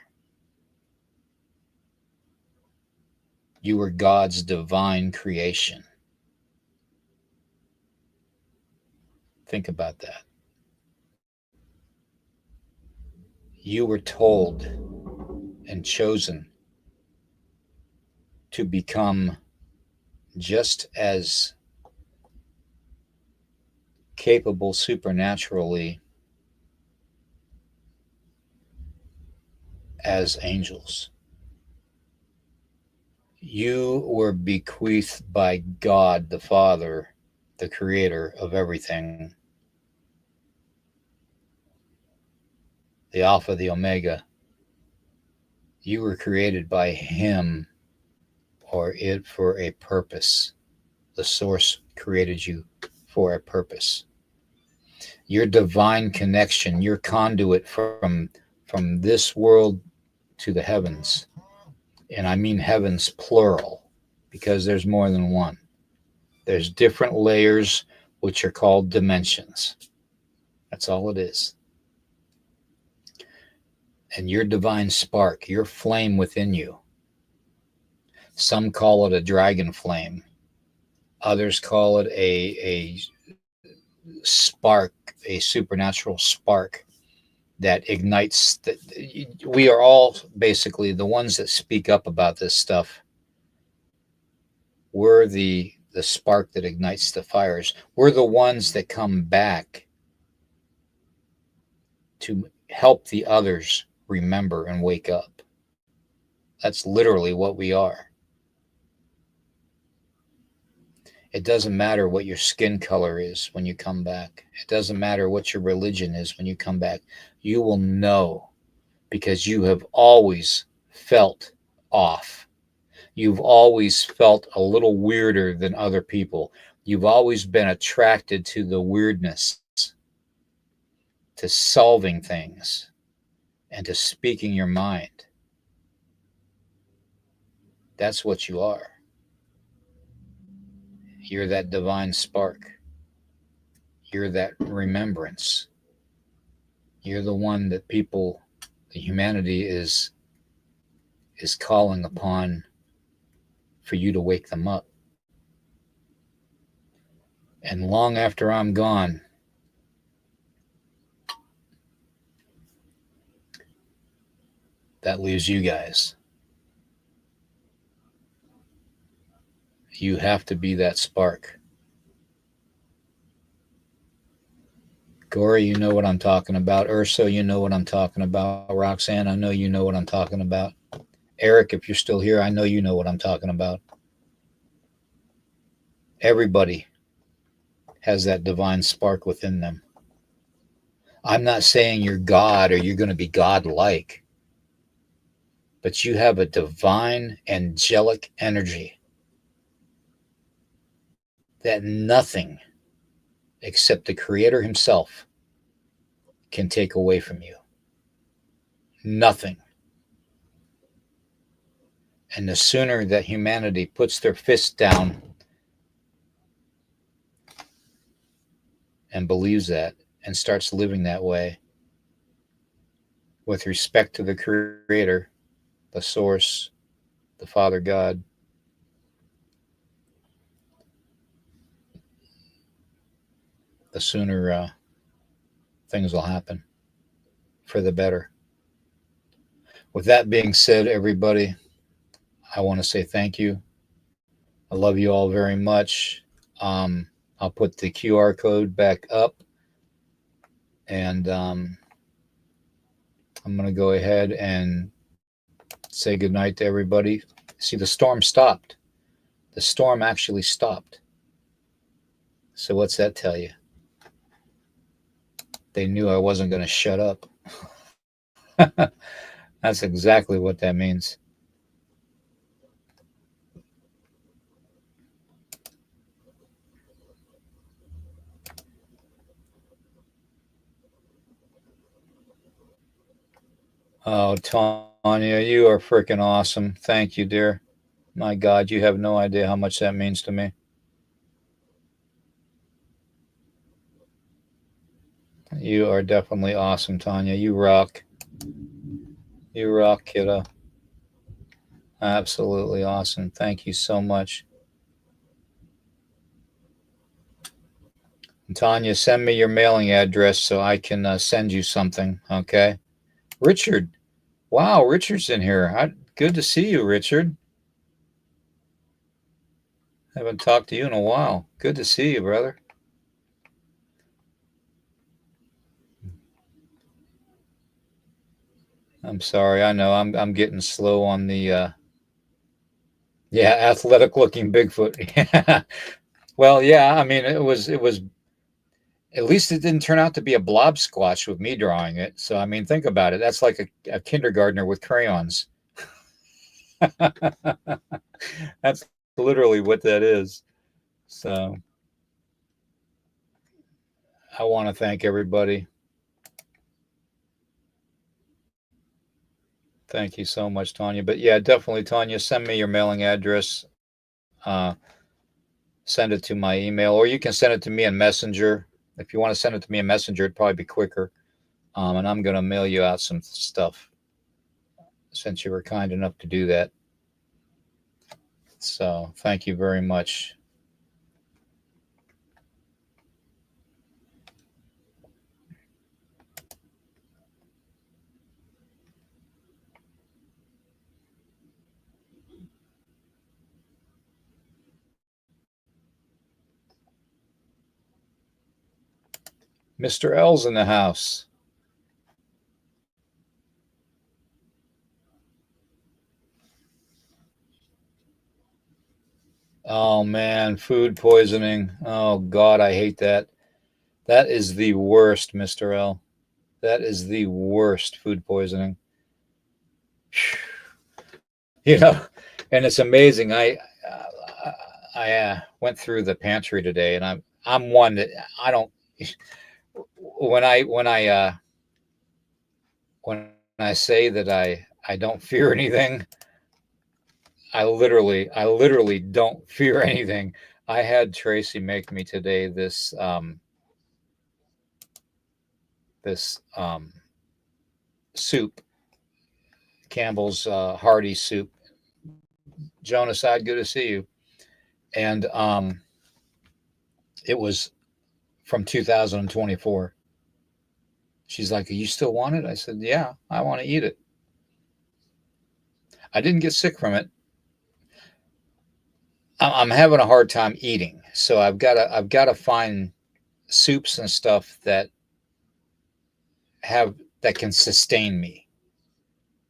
God's divine creation. Think about that. You were told and chosen to become just as capable supernaturally as angels. You were bequeathed by God the Father, the creator of everything, the Alpha, the Omega. You were created by Him or it for a purpose. The Source created you for a purpose. Your divine connection, your conduit from this world to the heavens, and I mean heavens plural, because there's more than one. There's different layers, which are called dimensions. That's all it is. And your divine spark, your flame within you. Some call it a dragon flame. Others call it a spark, a supernatural spark that ignites. We are all basically the ones that speak up about this stuff. We're the spark that ignites the fires. We're the ones that come back to help the others remember and wake up. That's literally what we are. It doesn't matter what your skin color is when you come back. It doesn't matter what your religion is when you come back. You will know because you have always felt off. You've always felt a little weirder than other people. You've always been attracted to the weirdness, to solving things, and to speaking your mind. That's what you are. You're that divine spark. You're that remembrance. You're the one that people, the humanity is calling upon for you to wake them up. And long after I'm gone, that leaves you guys. You have to be that spark. Gory, you know what I'm talking about. Urso, you know what I'm talking about. Roxanne, I know you know what I'm talking about. Eric, if you're still here, I know you know what I'm talking about. Everybody has that divine spark within them. I'm not saying you're God or you're going to be God-like, but you have a divine angelic energy that nothing except the Creator Himself can take away from you. Nothing. And the sooner that humanity puts their fist down and believes that and starts living that way with respect to the Creator, the Source, the Father God, the sooner things will happen for the better. With that being said, everybody, I want to say thank you. I love you all very much. I'll put the QR code back up, and I'm going to go ahead and say goodnight to everybody. See, the storm stopped. The storm actually stopped. So what's that tell you? They knew I wasn't going to shut up. That's exactly what that means. Oh, Tanya, you are freaking awesome. Thank you, dear. My God, you have no idea how much that means to me. You are definitely awesome, Tanya. You rock. You rock, kiddo. Absolutely awesome. Thank you so much. And Tanya, send me your mailing address so I can send you something, okay? Richard. Wow, Richard's in here. Good to see you, Richard. Haven't talked to you in a while. Good to see you, brother. I'm sorry. I know I'm getting slow on the yeah, athletic looking Bigfoot. Yeah. Well, yeah, I mean it was at least it didn't turn out to be a blob squatch with me drawing it. So I mean think about it. That's like a kindergartner with crayons. That's literally what that is. So I want to thank everybody. Thank you so much, Tanya. But yeah, definitely, Tanya, send me your mailing address. Send it to my email, or you can send it to me in Messenger. If you want to send it to me in Messenger, it'd probably be quicker. And I'm going to mail you out some stuff since you were kind enough to do that. So thank you very much. Mr. L's in the house. Oh man, food poisoning. Oh God, I hate that. That is the worst, Mr. L. That is the worst, food poisoning. You know, and it's amazing. I went through the pantry today, and I'm one that I don't when I say that I don't fear anything, I literally don't fear anything. I had Tracy make me today this soup, Campbell's hearty soup. Jonas, I'd good to see you. And it was from 2024. She's like, "Are you still want it?" I said, "Yeah, I want to eat it." I didn't get sick from it. I'm having a hard time eating, so I've got to find soups and stuff have that can sustain me.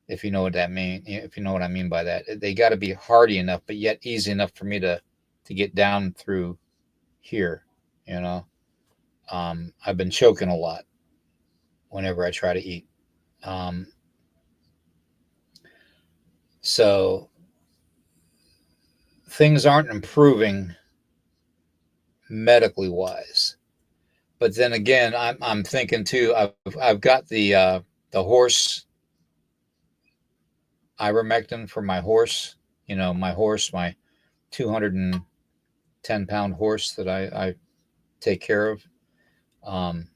If you know what that mean, if you know what I mean by that, they got to be hearty enough, but yet easy enough for me to get down through here. You know, I've been choking a lot whenever I try to eat. Um, so things aren't improving medically wise. But then again, I'm thinking too. I've got the horse ivermectin for my horse. You know, my horse, my 210-pound horse that I take care of, um,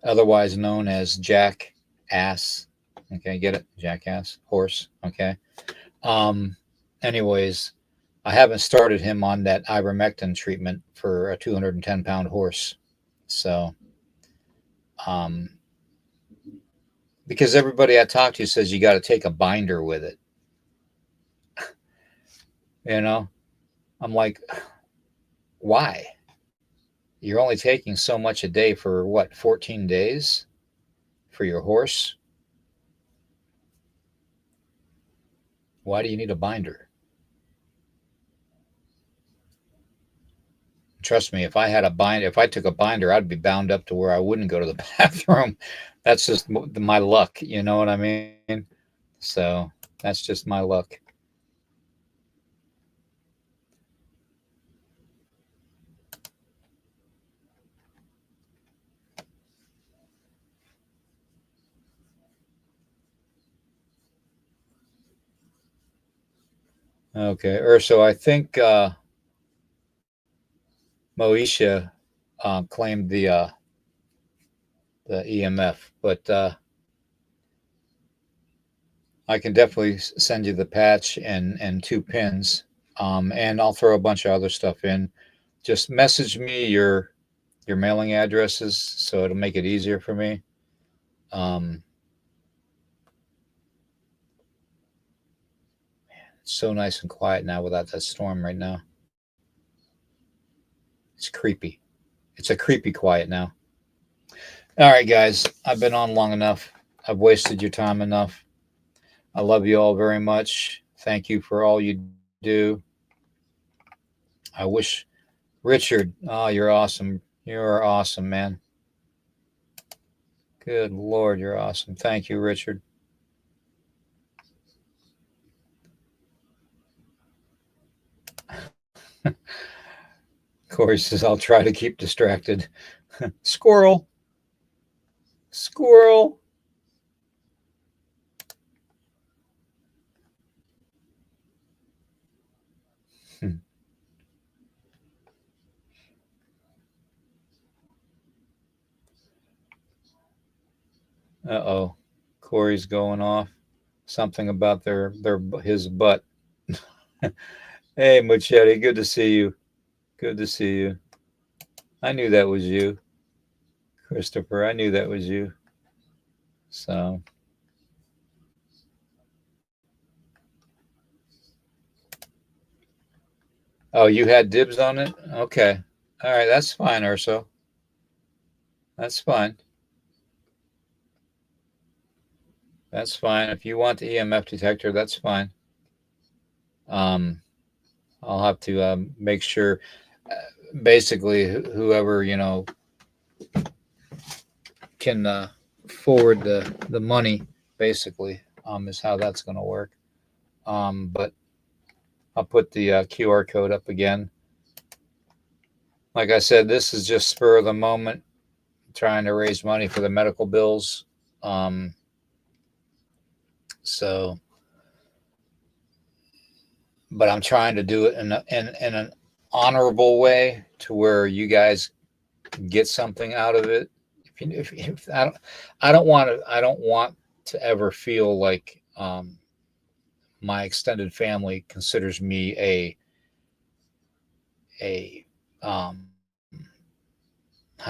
otherwise known as Jack Ass. Okay, get it? Jackass horse. Okay. Um, anyways, I haven't started him on that ivermectin treatment for a 210-pound horse. So, um, because everybody I talk to says you got to take a binder with it. You know, I'm like, why? You're only taking so much a day for what, 14 days for your horse? Why do you need a binder? Trust me, if I had a binder, if I took a binder, I'd be bound up to where I wouldn't go to the bathroom. That's just my luck. You know what I mean? So that's just my luck. Okay, Urso, I think Moesha claimed the EMF, but I can definitely send you the patch and two pins, and I'll throw a bunch of other stuff in. Just message me your mailing addresses so it'll make it easier for me. Um, it's so nice and quiet now without that storm right now. It's creepy. It's a creepy quiet now. All right, guys, I've been on long enough. I've wasted your time enough. I love you all very much. Thank you for all you do. I wish Richard, oh, you're awesome. You're awesome, man. Good Lord, you're awesome. Thank you, Richard. Corey says, I'll try to keep distracted. Squirrel. Squirrel. Uh-oh. Corey's going off. Something about his butt. Hey, Machete, good to see you. Good to see you. I knew that was you, Christopher. I knew that was you. So, oh, you had dibs on it? Okay. All right, that's fine, Urso. That's fine. That's fine. If you want the EMF detector, that's fine. I'll have to make sure. Basically, whoever can forward the money, basically, is how that's going to work. But I'll put the QR code up again. Like I said, this is just spur of the moment, trying to raise money for the medical bills. So, but I'm trying to do it in an honorable way to where you guys get something out of it. If I don't want to ever feel like my extended family considers me a how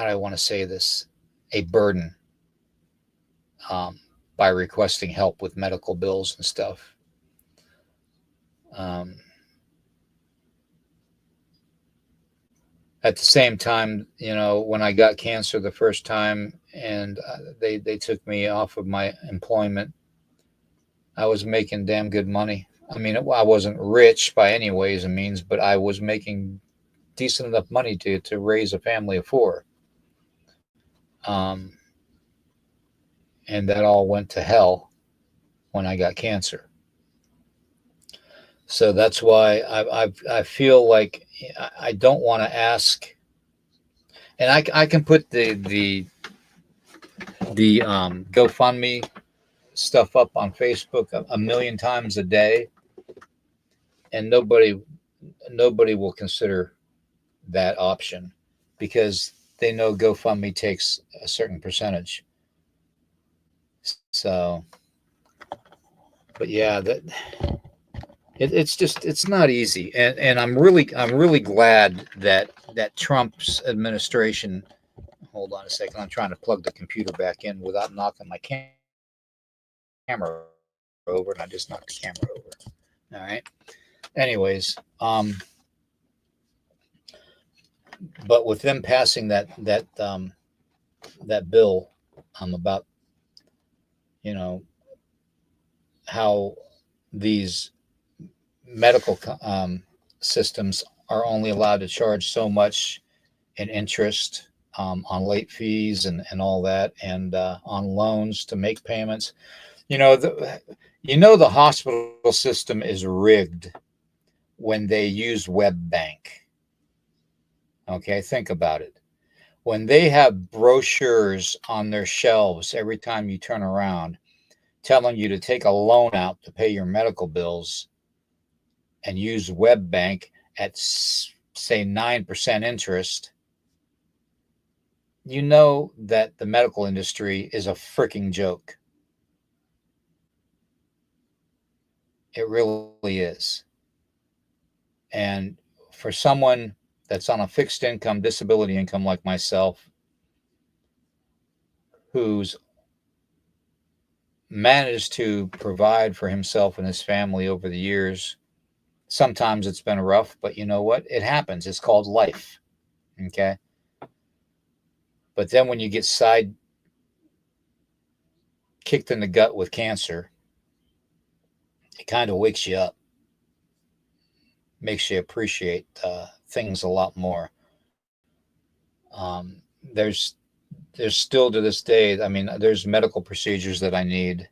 do I want to say this, a burden, um, by requesting help with medical bills and stuff. Um, at the same time, when I got cancer the first time and they took me off of my employment, I was making damn good money. I mean, I wasn't rich by any ways and means, but I was making decent enough money to raise a family of four. Um, and that all went to hell when I got cancer. So that's why I feel like I don't want to ask, and I can put the GoFundMe stuff up on Facebook a million times a day, and nobody will consider that option because they know GoFundMe takes a certain percentage. So, but yeah, it's not easy, and I'm really glad that Trump's administration. Hold on a second, I'm trying to plug the computer back in without knocking my camera over, and I just knocked the camera over. All right. Anyways, but with them passing that bill, about how these medical systems are only allowed to charge so much in interest, on late fees and all that, and on loans to make payments. The hospital system is rigged when they use web bank. Okay, think about it. When they have brochures on their shelves every time you turn around telling you to take a loan out to pay your medical bills, and use web bank at, say, 9% interest, you know that the medical industry is a freaking joke. It really is. And for someone that's on a fixed income, disability income like myself, who's managed to provide for himself and his family over the years, sometimes it's been rough, but you know what? It happens. It's called life. Okay. But then when you get kicked in the gut with cancer, it kind of wakes you up, makes you appreciate things a lot more. There's still to this day, I mean, there's medical procedures that I need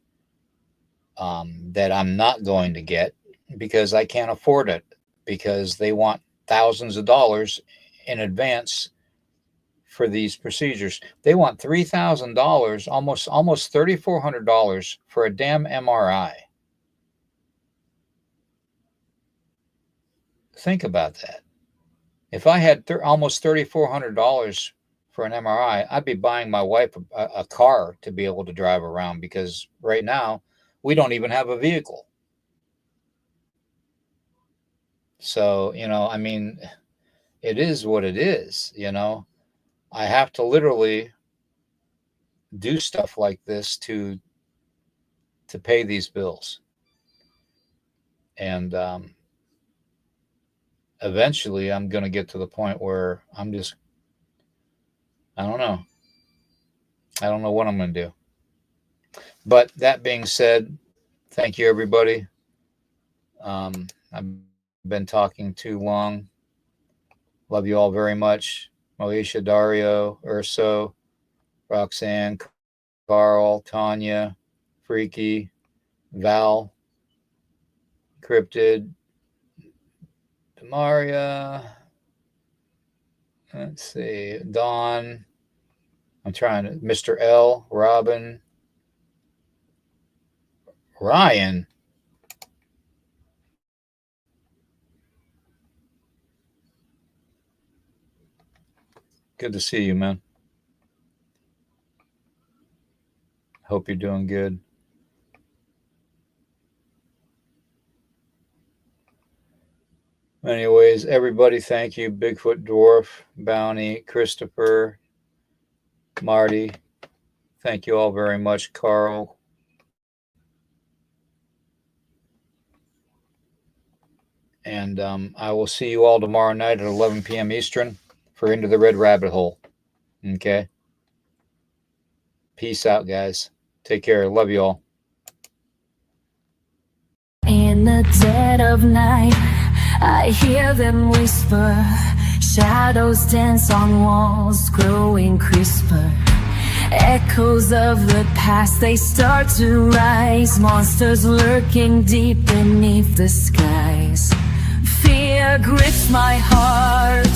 that I'm not going to get because I can't afford it, because they want thousands of dollars in advance for these procedures. They want $3,000, almost $3,400 for a damn MRI. Think about that. If I had almost $3,400 for an MRI, I'd be buying my wife a car to be able to drive around, because right now we don't even have a vehicle. So, I mean, it is what it is, I have to literally do stuff like this to pay these bills. And eventually I'm going to get to the point where I don't know. I don't know what I'm going to do. But that being said, thank you, everybody. I've been talking too long. Love you all very much. Moesha, Dario, Urso, Roxanne, Carl, Tanya, Freaky, Val, Cryptid, Demaria, let's see, Dawn, Mr. L, Robin, Ryan. Good to see you, man. Hope you're doing good. Anyways, everybody, thank you. Bigfoot Dwarf, Bounty, Christopher, Marty. Thank you all very much. Carl. And I will see you all tomorrow night at 11 p.m. Eastern for Into the Red Rabbit Hole. Okay? Peace out, guys. Take care. Love you all. In the dead of night, I hear them whisper. Shadows dance on walls, growing crisper. Echoes of the past, they start to rise. Monsters lurking deep beneath the skies. Fear grips my heart.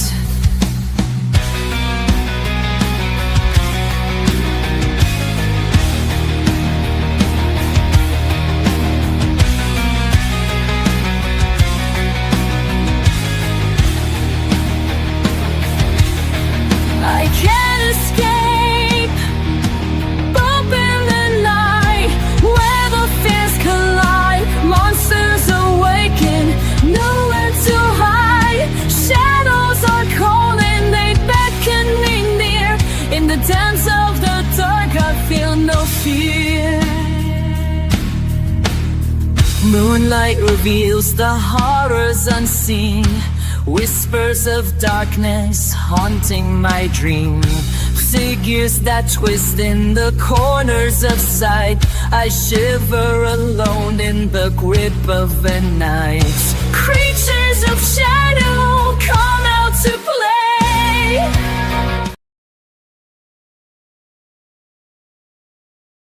I can't escape. Bump in the night, where the fears collide. Monsters awaken, nowhere to hide. Shadows are calling, they beckon me near. In the dance of the dark, I feel no fear. Moonlight reveals the horrors unseen. Whispers of darkness haunting my dream. Figures that twist in the corners of sight. I shiver alone in the grip of the night. Creatures of shadow